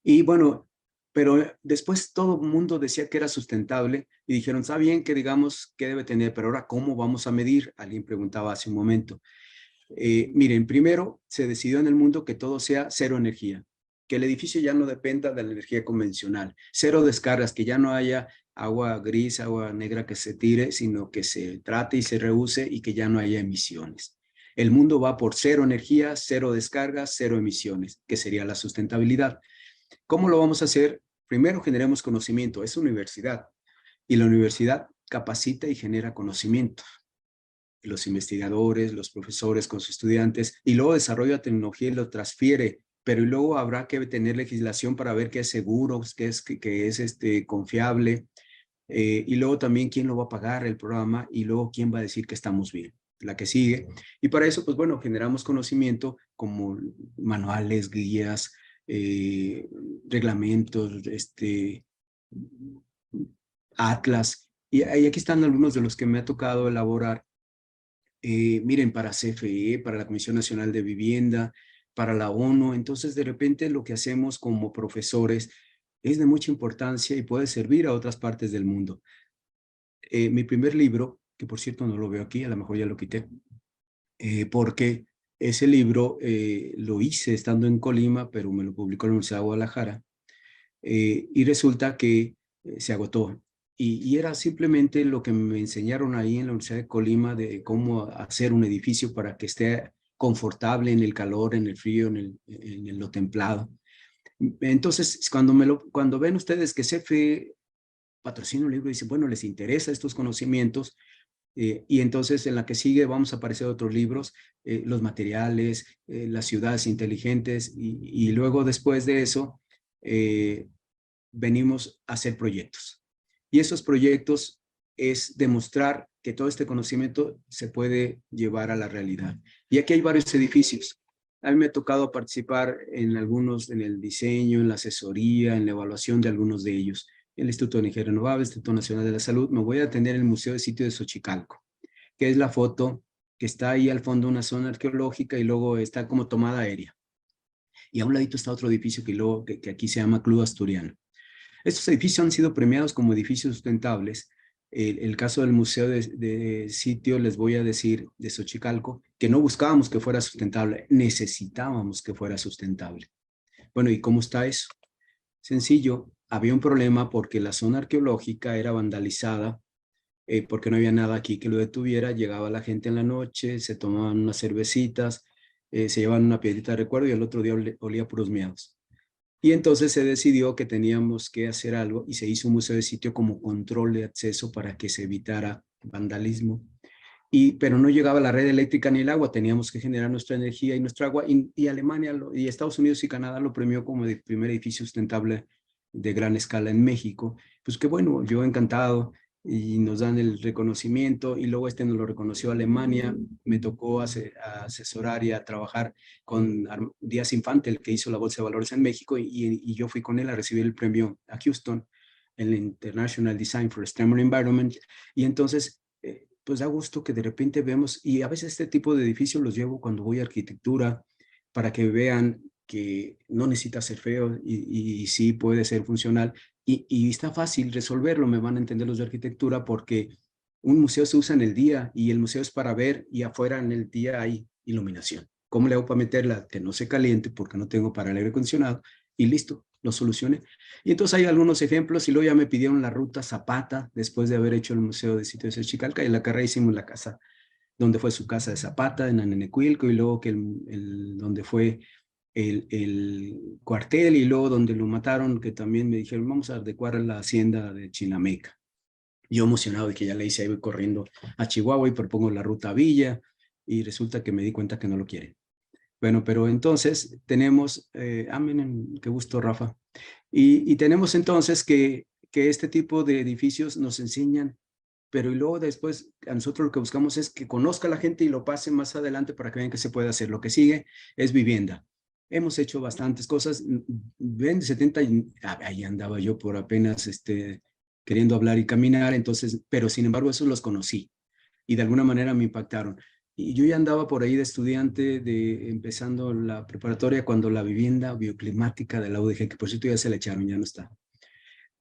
Y bueno, pero después todo el mundo decía que era sustentable y dijeron, está bien que digamos qué debe tener, pero ahora ¿cómo vamos a medir? Alguien preguntaba hace un momento. Miren, primero se decidió en el mundo que todo sea cero energía, que el edificio ya no dependa de la energía convencional, cero descargas, que ya no haya agua gris, agua negra que se tire, sino que se trate y se reuse y que ya no haya emisiones. El mundo va por cero energía, cero descargas, cero emisiones, que sería la sustentabilidad. ¿Cómo lo vamos a hacer? Primero generemos conocimiento, es universidad, y la universidad capacita y genera conocimiento. Los investigadores, los profesores con sus estudiantes, y luego desarrolla tecnología y lo transfiere, pero luego habrá que tener legislación para ver qué es seguro, qué es confiable, y luego también quién lo va a pagar el programa, y luego quién va a decir que estamos bien, la que sigue. Y para eso, pues bueno, generamos conocimiento como manuales, guías, reglamentos, atlas, y aquí están algunos de los que me ha tocado elaborar. Miren, para CFE, para la Comisión Nacional de Vivienda, para la ONU. Entonces, de repente, lo que hacemos como profesores es de mucha importancia y puede servir a otras partes del mundo. Mi primer libro, que por cierto no lo veo aquí, a lo mejor ya lo quité, porque ese libro lo hice estando en Colima, pero me lo publicó la Universidad de Guadalajara, y resulta que se agotó. Y era simplemente lo que me enseñaron ahí en la Universidad de Colima de cómo hacer un edificio para que esté confortable en el calor, en el frío, en lo templado. Entonces, cuando ven ustedes que CFE patrocina un libro y dicen, bueno, les interesa estos conocimientos, y entonces en la que sigue vamos a aparecer otros libros, los materiales, las ciudades inteligentes, y luego después de eso, venimos a hacer proyectos. Y esos proyectos es demostrar que todo este conocimiento se puede llevar a la realidad. Y aquí hay varios edificios. A mí me ha tocado participar en algunos, en el diseño, en la asesoría, en la evaluación de algunos de ellos. El Instituto de Energía Renovable, el Instituto Nacional de la Salud. Me voy a atender en el Museo de Sitio de Xochicalco, que es la foto que está ahí al fondo, una zona arqueológica, y luego está como tomada aérea. Y a un ladito está otro edificio que aquí se llama Club Asturiano. Estos edificios han sido premiados como edificios sustentables. El caso del Museo de Sitio, les voy a decir, de Xochicalco, que no buscábamos que fuera sustentable, necesitábamos que fuera sustentable. Bueno, ¿y cómo está eso? Sencillo, había un problema porque la zona arqueológica era vandalizada, porque no había nada aquí que lo detuviera. Llegaba la gente en la noche, se tomaban unas cervecitas, se llevaban una piedrita de recuerdo y el otro día olía puros miados. Y entonces se decidió que teníamos que hacer algo y se hizo un museo de sitio como control de acceso para que se evitara vandalismo. Pero no llegaba la red eléctrica ni el agua, teníamos que generar nuestra energía y nuestra agua, y Alemania y Estados Unidos y Canadá lo premió como el primer edificio sustentable de gran escala en México. Pues qué bueno, yo encantado, y nos dan el reconocimiento, y luego nos lo reconoció Alemania. Me tocó asesorar y a trabajar con Díaz Infante, el que hizo la Bolsa de Valores en México, y yo fui con él a recibir el premio a Houston, el International Design for Extreme Environment, y entonces pues da gusto que de repente vemos, y a veces este tipo de edificios los llevo cuando voy a arquitectura para que vean que no necesita ser feo y sí puede ser funcional, y está fácil resolverlo. Me van a entender los de arquitectura, porque un museo se usa en el día y el museo es para ver, y afuera en el día hay iluminación. ¿Cómo le hago para meterla que no se caliente porque no tengo para el aire acondicionado? Y listo, lo solucioné. Y entonces hay algunos ejemplos, y luego ya me pidieron la ruta Zapata después de haber hecho el Museo de Sitios de Chicalca, y en la carrera hicimos la casa donde fue su casa de Zapata en Anenecuilco, y luego donde fue el cuartel, y luego donde lo mataron, que también me dijeron vamos a adecuar la hacienda de Chinameca. Yo emocionado de que ya le hice, ahí voy corriendo a Chihuahua y propongo la ruta Villa, y resulta que me di cuenta que no lo quieren. Bueno, pero entonces tenemos, miren, qué gusto, Rafa. Y tenemos entonces que este tipo de edificios nos enseñan, pero y luego después a nosotros lo que buscamos es que conozca la gente y lo pase más adelante para que vean que se puede hacer. Lo que sigue es vivienda. Hemos hecho bastantes cosas. Ven, 70, ahí andaba yo por apenas queriendo hablar y caminar, entonces, pero sin embargo esos los conocí y de alguna manera me impactaron. Y yo ya andaba por ahí de estudiante, empezando la preparatoria, cuando la vivienda bioclimática de la UDG, que por cierto ya se le echaron, ya no está.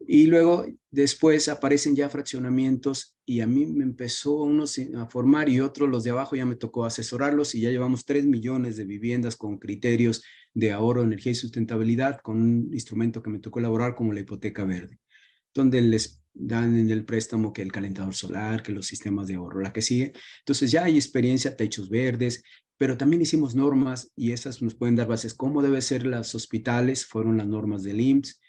Y luego, después aparecen ya fraccionamientos, y a mí me empezó unos a formar, y otros, los de abajo, ya me tocó asesorarlos, y ya llevamos 3 millones de viviendas con criterios de ahorro, energía y sustentabilidad, con un instrumento que me tocó elaborar como la hipoteca verde, donde les dan en el préstamo que el calentador solar, que los sistemas de ahorro, la que sigue. Entonces ya hay experiencia, techos verdes, pero también hicimos normas, y esas nos pueden dar bases. ¿Cómo deben ser los hospitales? Fueron las normas del IMSS,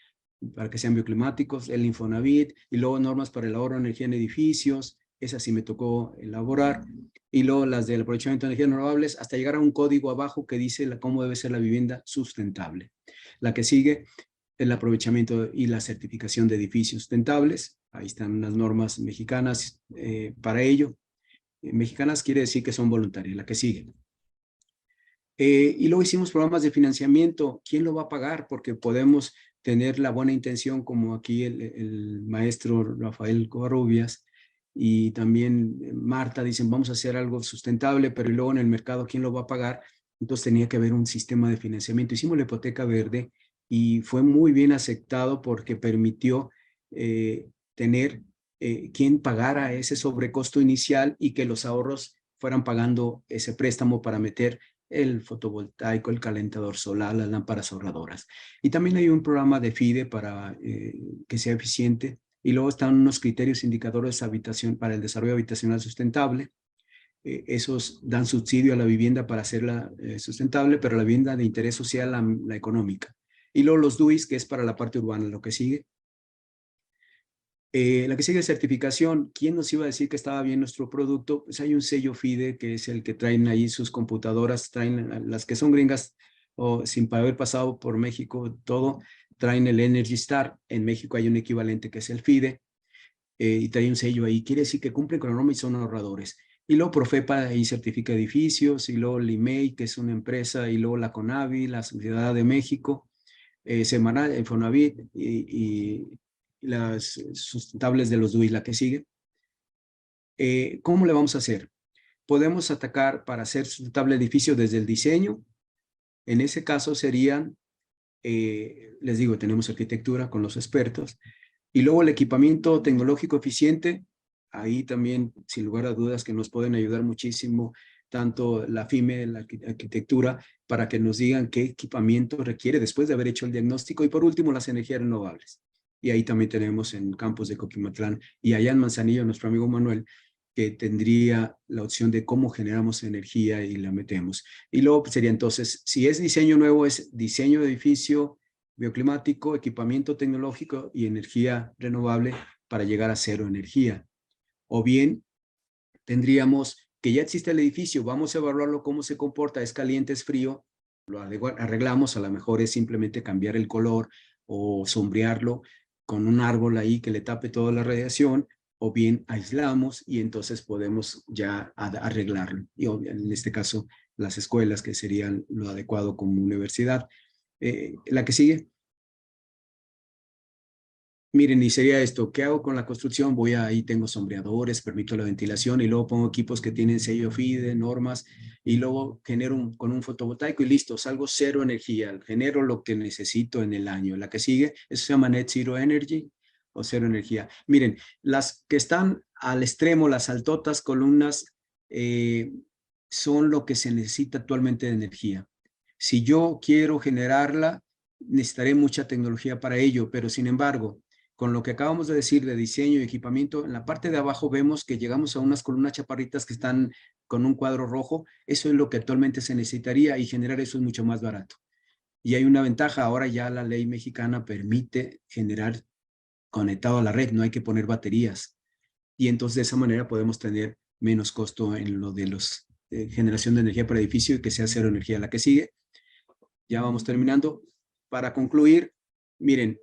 para que sean bioclimáticos, el Infonavit, y luego normas para el ahorro de energía en edificios, esas sí me tocó elaborar, y luego las del aprovechamiento de energías renovables, hasta llegar a un código abajo que dice cómo debe ser la vivienda sustentable. La que sigue, el aprovechamiento y la certificación de edificios sustentables. Ahí están las normas mexicanas para ello. Mexicanas quiere decir que son voluntarias. La que sigue. Y luego hicimos programas de financiamiento. ¿Quién lo va a pagar? Porque podemos tener la buena intención, como aquí el maestro Rafael Covarrubias y también Marta dicen vamos a hacer algo sustentable, pero luego en el mercado ¿quién lo va a pagar? Entonces tenía que haber un sistema de financiamiento. Hicimos la hipoteca verde y fue muy bien aceptado, porque permitió tener quien pagara ese sobrecosto inicial, y que los ahorros fueran pagando ese préstamo para meter el fotovoltaico, el calentador solar, las lámparas ahorradoras. Y también hay un programa de FIDE para que sea eficiente. Y luego están unos criterios indicadores de habitación para el desarrollo habitacional sustentable. Esos dan subsidio a la vivienda para hacerla sustentable, pero la vivienda de interés social, la económica. Y luego los DUIs, que es para la parte urbana. Lo que sigue. La que sigue es certificación. ¿Quién nos iba a decir que estaba bien nuestro producto? Pues hay un sello FIDE, que es el que traen ahí sus computadoras, traen las que son gringas o sin haber pasado por México, todo, traen el Energy Star. En México hay un equivalente que es el FIDE, y trae un sello ahí. Quiere decir que cumplen con la norma y son ahorradores. Y luego Profepa ahí certifica edificios, y luego el IMEI, que es una empresa, y luego la CONAVI, la Sociedad de México, Semanal, Infonavit y las sustentables de los DUI, la que sigue. ¿Cómo le vamos a hacer? Podemos atacar para hacer sustentable edificio desde el diseño. En ese caso serían, les digo, tenemos arquitectura con los expertos, y luego el equipamiento tecnológico eficiente. Ahí también, sin lugar a dudas, que nos pueden ayudar muchísimo, tanto la FIME, la arquitectura, para que nos digan qué equipamiento requiere después de haber hecho el diagnóstico. Y por último, las energías renovables. Y ahí también tenemos en campos de Coquimatlán y allá en Manzanillo, nuestro amigo Manuel, que tendría la opción de cómo generamos energía y la metemos. Y luego sería entonces, si es diseño nuevo, es diseño de edificio, bioclimático, equipamiento tecnológico y energía renovable para llegar a cero energía. O bien tendríamos que ya existe el edificio, vamos a evaluarlo cómo se comporta, es caliente, es frío, lo arreglamos, a lo mejor es simplemente cambiar el color o sombrearlo con un árbol ahí que le tape toda la radiación, o bien aislamos y entonces podemos ya arreglarlo. Y en este caso, las escuelas, que serían lo adecuado como universidad. La que sigue. Miren, y sería esto, ¿qué hago con la construcción? Voy ahí, tengo sombreadores, permito la ventilación y luego pongo equipos que tienen sello FIDE, normas, y luego genero con un fotovoltaico y listo, salgo cero energía, genero lo que necesito en el año. La que sigue, eso se llama Net Zero Energy o cero energía. Miren, las que están al extremo, las altotas columnas, son lo que se necesita actualmente de energía. Si yo quiero generarla, necesitaré mucha tecnología para ello, pero sin embargo, con lo que acabamos de decir de diseño y equipamiento, en la parte de abajo vemos que llegamos a unas columnas chaparritas que están con un cuadro rojo. Eso es lo que actualmente se necesitaría y generar eso es mucho más barato. Y hay una ventaja, ahora ya la ley mexicana permite generar conectado a la red, no hay que poner baterías. Y entonces de esa manera podemos tener menos costo en lo de los generación de energía para edificio y que sea cero energía. La que sigue, ya vamos terminando. Para concluir, miren,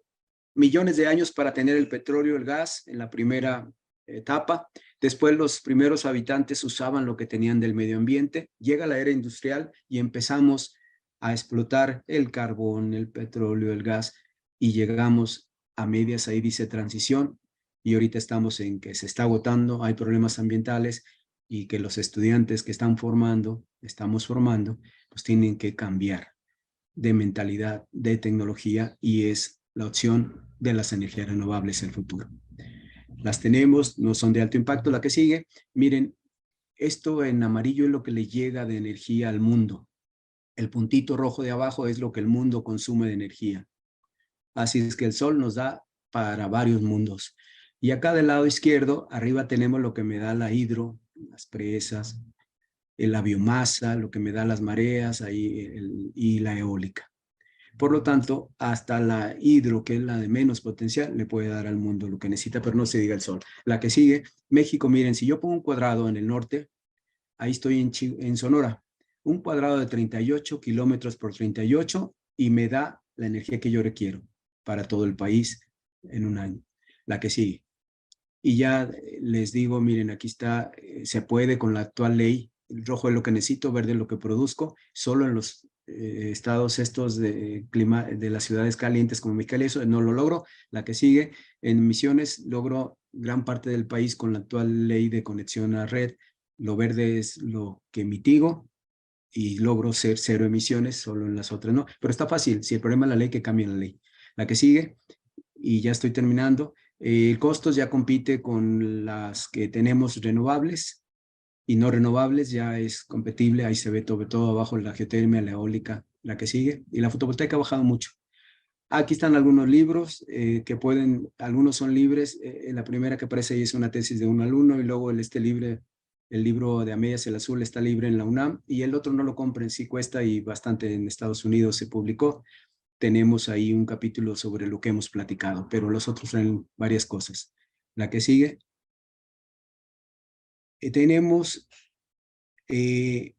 millones de años para tener el petróleo, el gas en la primera etapa. Después los primeros habitantes usaban lo que tenían del medio ambiente. Llega la era industrial y empezamos a explotar el carbón, el petróleo, el gas y llegamos a medias, ahí dice transición, y ahorita estamos en que se está agotando, hay problemas ambientales y que los estudiantes que estamos formando, pues tienen que cambiar de mentalidad, de tecnología, y es la opción de las energías renovables el futuro. Las tenemos, no son de alto impacto. La que sigue, miren, esto en amarillo es lo que le llega de energía al mundo. El puntito rojo de abajo es lo que el mundo consume de energía. Así es que el sol nos da para varios mundos. Y acá del lado izquierdo, arriba tenemos lo que me da la hidro, las presas, la biomasa, lo que me da las mareas ahí, y la eólica. Por lo tanto, hasta la hidro, que es la de menos potencial, le puede dar al mundo lo que necesita, pero no se diga el sol. La que sigue, México, miren, si yo pongo un cuadrado en el norte, ahí estoy en Sonora, un cuadrado de 38 kilómetros por 38 y me da la energía que yo requiero para todo el país en un año. La que sigue. Y ya les digo, miren, aquí está, se puede con la actual ley, el rojo es lo que necesito, verde es lo que produzco, solo en los estados estos de clima, de las ciudades calientes como Mexicali, eso no lo logro. La que sigue, en Misiones logro gran parte del país con la actual ley de conexión a red, lo verde es lo que mitigo y logro ser cero emisiones, solo en las otras no, pero está fácil, si el problema es la ley, que cambie la ley. La que sigue, y ya estoy terminando, el costos ya compite con las que tenemos renovables y no renovables, ya es competible, ahí se ve todo abajo, la geotermia, la eólica, la que sigue, y la fotovoltaica ha bajado mucho. Aquí están algunos libros que pueden, algunos son libres, la primera que aparece ahí es una tesis de un alumno, y luego el libro de A Medias, el azul, está libre en la UNAM, y el otro no lo compren, sí cuesta y bastante, en Estados Unidos se publicó. Tenemos ahí un capítulo sobre lo que hemos platicado, pero los otros traen varias cosas. La que sigue. Tenemos, este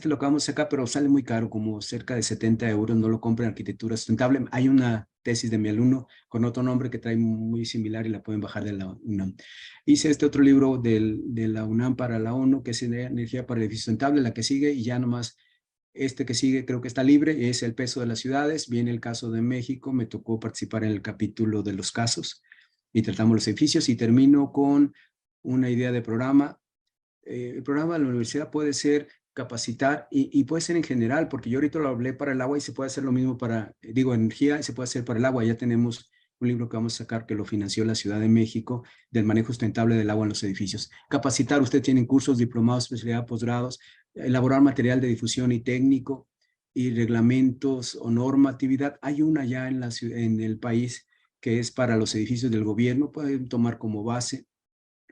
lo acabamos de sacar, pero sale muy caro, como cerca de 70 euros, no lo compren, Arquitectura Sustentable. Hay una tesis de mi alumno con otro nombre que trae muy similar y la pueden bajar de la UNAM. Hice este otro libro de la UNAM para la ONU, que es Energía para el Edificio Sustentable, la que sigue, y ya nomás este que sigue creo que está libre, es el peso de las ciudades. Viene el caso de México, me tocó participar en el capítulo de los casos y tratamos los edificios, y termino con una idea de programa. El programa de la universidad puede ser capacitar y puede ser en general, porque yo ahorita lo hablé para el agua y se puede hacer lo mismo para, digo, energía, y se puede hacer para el agua. Ya tenemos un libro que vamos a sacar que lo financió la Ciudad de México, del manejo sustentable del agua en los edificios. Capacitar, usted tiene cursos, diplomados, especialidad, posgrados, elaborar material de difusión y técnico, y reglamentos o normatividad. Hay una ya en el país que es para los edificios del gobierno, pueden tomar como base,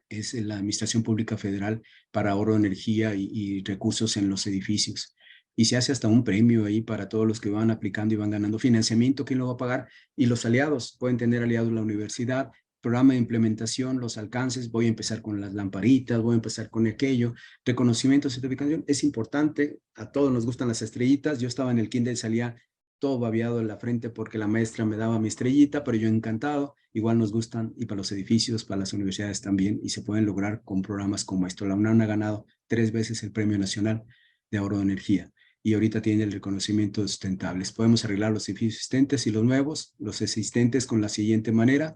es la Administración Pública Federal para ahorro de energía y recursos en los edificios. y se hace hasta un premio ahí para todos los que van aplicando y van ganando financiamiento. ¿Quién lo va a pagar? Y los aliados, pueden tener aliados la universidad, programa de implementación, los alcances, voy a empezar con las lamparitas, voy a empezar con aquello, reconocimiento, certificación, es importante, a todos nos gustan las estrellitas, yo estaba en el kinder y salía todo babeado en la frente porque la maestra me daba mi estrellita, pero yo encantado, igual nos gustan y para los edificios, para las universidades también, y se pueden lograr con programas como esto. La UNAM ha ganado 3 veces el Premio Nacional de Ahorro de Energía y ahorita tiene el reconocimiento de sustentables. Podemos arreglar los edificios existentes y los nuevos, los existentes con la siguiente manera: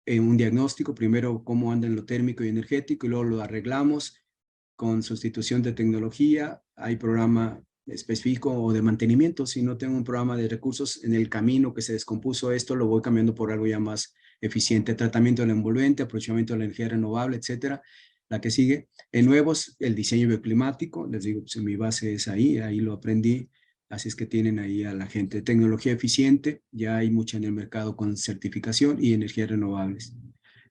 un diagnóstico, primero cómo anda en lo térmico y energético, y luego lo arreglamos con sustitución de tecnología. Hay programa específico o de mantenimiento. Si no tengo un programa de recursos en el camino que se descompuso esto, lo voy cambiando por algo ya más eficiente. Tratamiento del envolvente, aprovechamiento de la energía renovable, etcétera. La que sigue, en nuevos, el diseño bioclimático. Les digo, pues mi base es ahí lo aprendí. Así es que tienen ahí a la gente. Tecnología eficiente, ya hay mucha en el mercado con certificación, y energías renovables.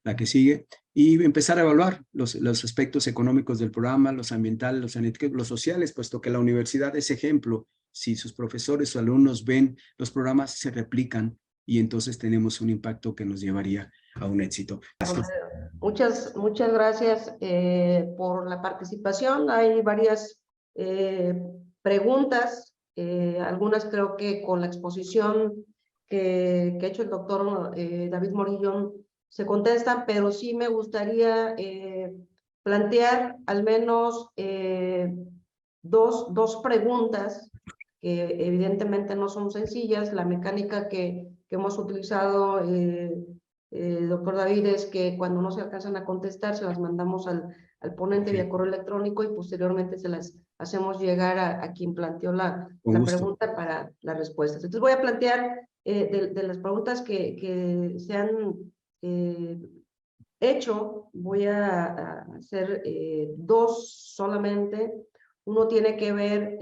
La que sigue, y empezar a evaluar los aspectos económicos del programa, los ambientales, los sanitarios, los sociales, puesto que la universidad es ejemplo. Si sus profesores o alumnos ven los programas, se replican y entonces tenemos un impacto que nos llevaría a un éxito. Muchas gracias por la participación. Hay varias preguntas, algunas creo que con la exposición que ha hecho el doctor David Morillón se contestan, pero sí me gustaría plantear al menos dos preguntas que evidentemente no son sencillas. La mecánica que hemos utilizado doctor David, es que cuando no se alcanzan a contestar, se las mandamos al ponente vía correo electrónico y posteriormente se las hacemos llegar a quien planteó la pregunta para las respuestas. Entonces voy a plantear de las preguntas que se han hecho, voy a hacer dos solamente. Uno tiene que ver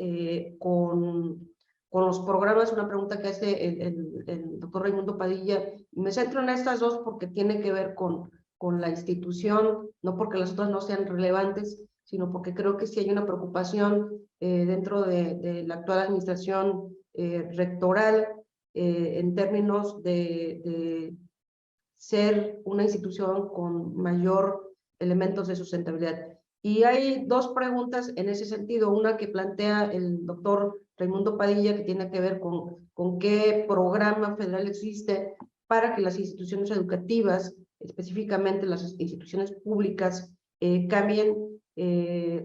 con los programas, una pregunta que hace el doctor Raimundo Padilla. Me centro en estas dos porque tiene que ver con la institución, no porque las otras no sean relevantes, sino porque creo que sí hay una preocupación dentro de la actual administración rectoral en términos de ser una institución con mayor elementos de sustentabilidad. Y hay dos preguntas en ese sentido, una que plantea el doctor Raimundo Padilla, que tiene que ver con qué programa federal existe para que las instituciones educativas, específicamente las instituciones públicas, cambien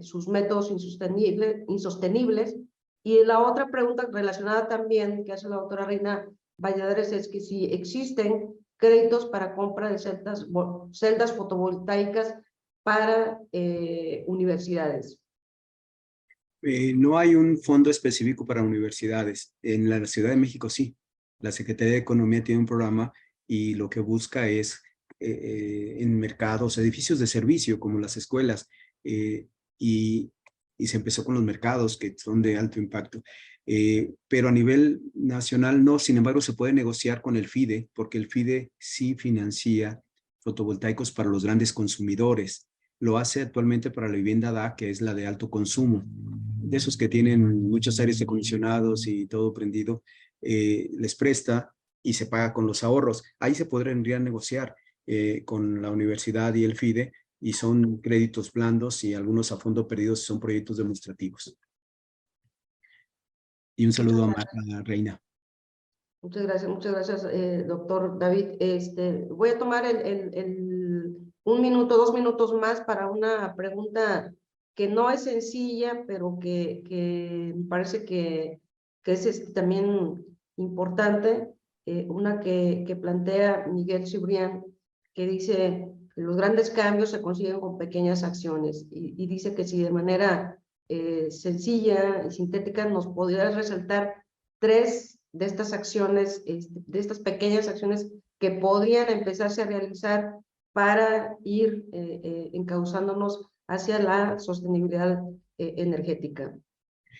sus métodos insostenibles. Y la otra pregunta relacionada también que hace la doctora Reina Valladares es que si existen créditos para compra de celdas fotovoltaicas para universidades. No hay un fondo específico para universidades. En la Ciudad de México sí. La Secretaría de Economía tiene un programa y lo que busca es en mercados, edificios de servicio como las escuelas, y se empezó con los mercados que son de alto impacto. Pero a nivel nacional no, sin embargo se puede negociar con el FIDE, porque el FIDE sí financia fotovoltaicos para los grandes consumidores. Lo hace actualmente para la vivienda DA, que es la de alto consumo, de esos que tienen muchos aires acondicionados y todo prendido, les presta y se paga con los ahorros. Ahí se podrían negociar con la universidad y el FIDE, y son créditos blandos y algunos a fondo perdidos son proyectos demostrativos. Y un saludo a Reina. Muchas gracias, doctor David. Voy a tomar un minuto, 2 minutos más para una pregunta que no es sencilla, pero que me parece que es también importante. Una que plantea Miguel Cibrián, que dice que los grandes cambios se consiguen con pequeñas acciones, y dice que si de manera sencilla y sintética nos podrías resaltar 3 de estas acciones, de estas pequeñas acciones que podrían empezarse a realizar para ir encauzándonos hacia la sostenibilidad energética.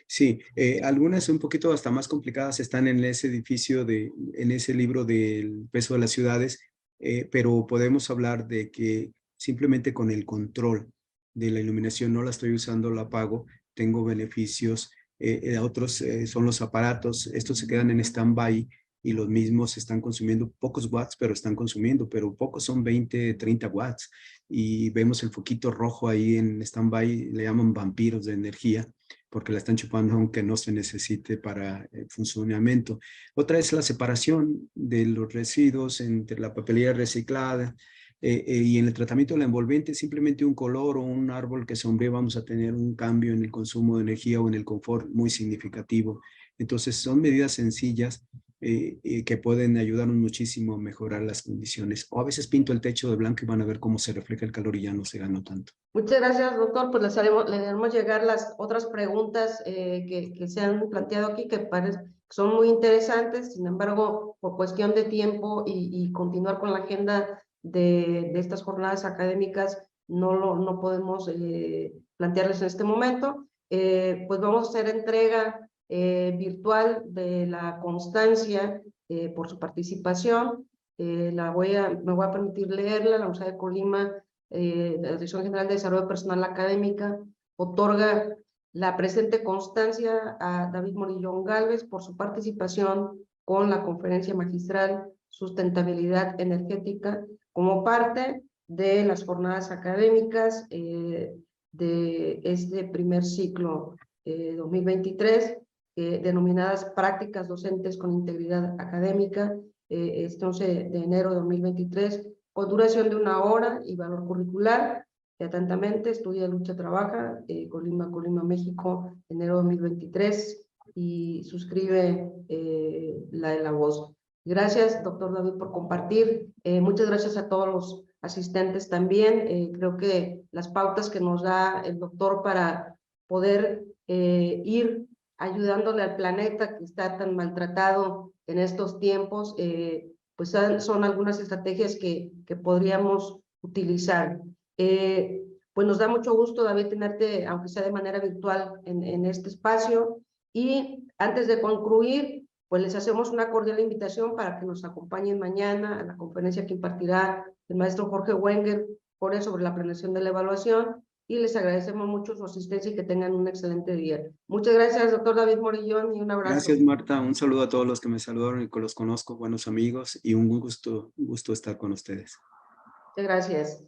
Sí, algunas un poquito hasta más complicadas están en ese en ese libro del peso de las ciudades, pero podemos hablar de que simplemente con el control de la iluminación, no la estoy usando, la apago, tengo beneficios otros son los aparatos. Estos se quedan en stand-by y los mismos están consumiendo pocos watts, pero están consumiendo, pero pocos son 20, 30 watts. Y vemos el foquito rojo ahí en stand-by, le llaman vampiros de energía, porque la están chupando aunque no se necesite para el funcionamiento. Otra es la separación de los residuos entre la papelería reciclada y en el tratamiento de la envolvente, simplemente un color o un árbol que sombree, vamos a tener un cambio en el consumo de energía o en el confort muy significativo. Entonces son medidas sencillas que pueden ayudarnos muchísimo a mejorar las condiciones. O a veces pinto el techo de blanco y van a ver cómo se refleja el calor y ya no se ganó tanto. Muchas gracias, doctor. Pues le haremos llegar las otras preguntas que se han planteado aquí, que son muy interesantes. Sin embargo, por cuestión de tiempo y continuar con la agenda de estas jornadas académicas, no podemos plantearles en este momento. Pues vamos a hacer entrega virtual de la constancia por su participación. Me voy a permitir leerla. La Universidad de Colima, la Dirección General de Desarrollo Personal Académica, otorga la presente constancia a David Morillón Gálvez por su participación con la conferencia magistral Sustentabilidad Energética como parte de las jornadas académicas de este primer ciclo 2023, denominadas Prácticas Docentes con Integridad Académica, este 11 de enero de 2023, con duración de 1 hora y valor curricular. Atentamente, Estudia, Lucha, Trabaja, Colima, México, enero 2023, y suscribe la de La Voz. Gracias, doctor David, por compartir. Muchas gracias a todos los asistentes también. Creo que las pautas que nos da el doctor para poder ir ayudándole al planeta que está tan maltratado en estos tiempos, pues son algunas estrategias que podríamos utilizar. Pues nos da mucho gusto, David, tenerte, aunque sea de manera virtual, en este espacio. Y antes de concluir, pues les hacemos una cordial invitación para que nos acompañen mañana a la conferencia que impartirá el maestro Jorge Wenger sobre la planeación de la evaluación, y les agradecemos mucho su asistencia y que tengan un excelente día. Muchas gracias, doctor David Morillón, y un abrazo. Gracias, Marta. Un saludo a todos los que me saludaron y que los conozco, buenos amigos, y un gusto estar con ustedes. Muchas gracias.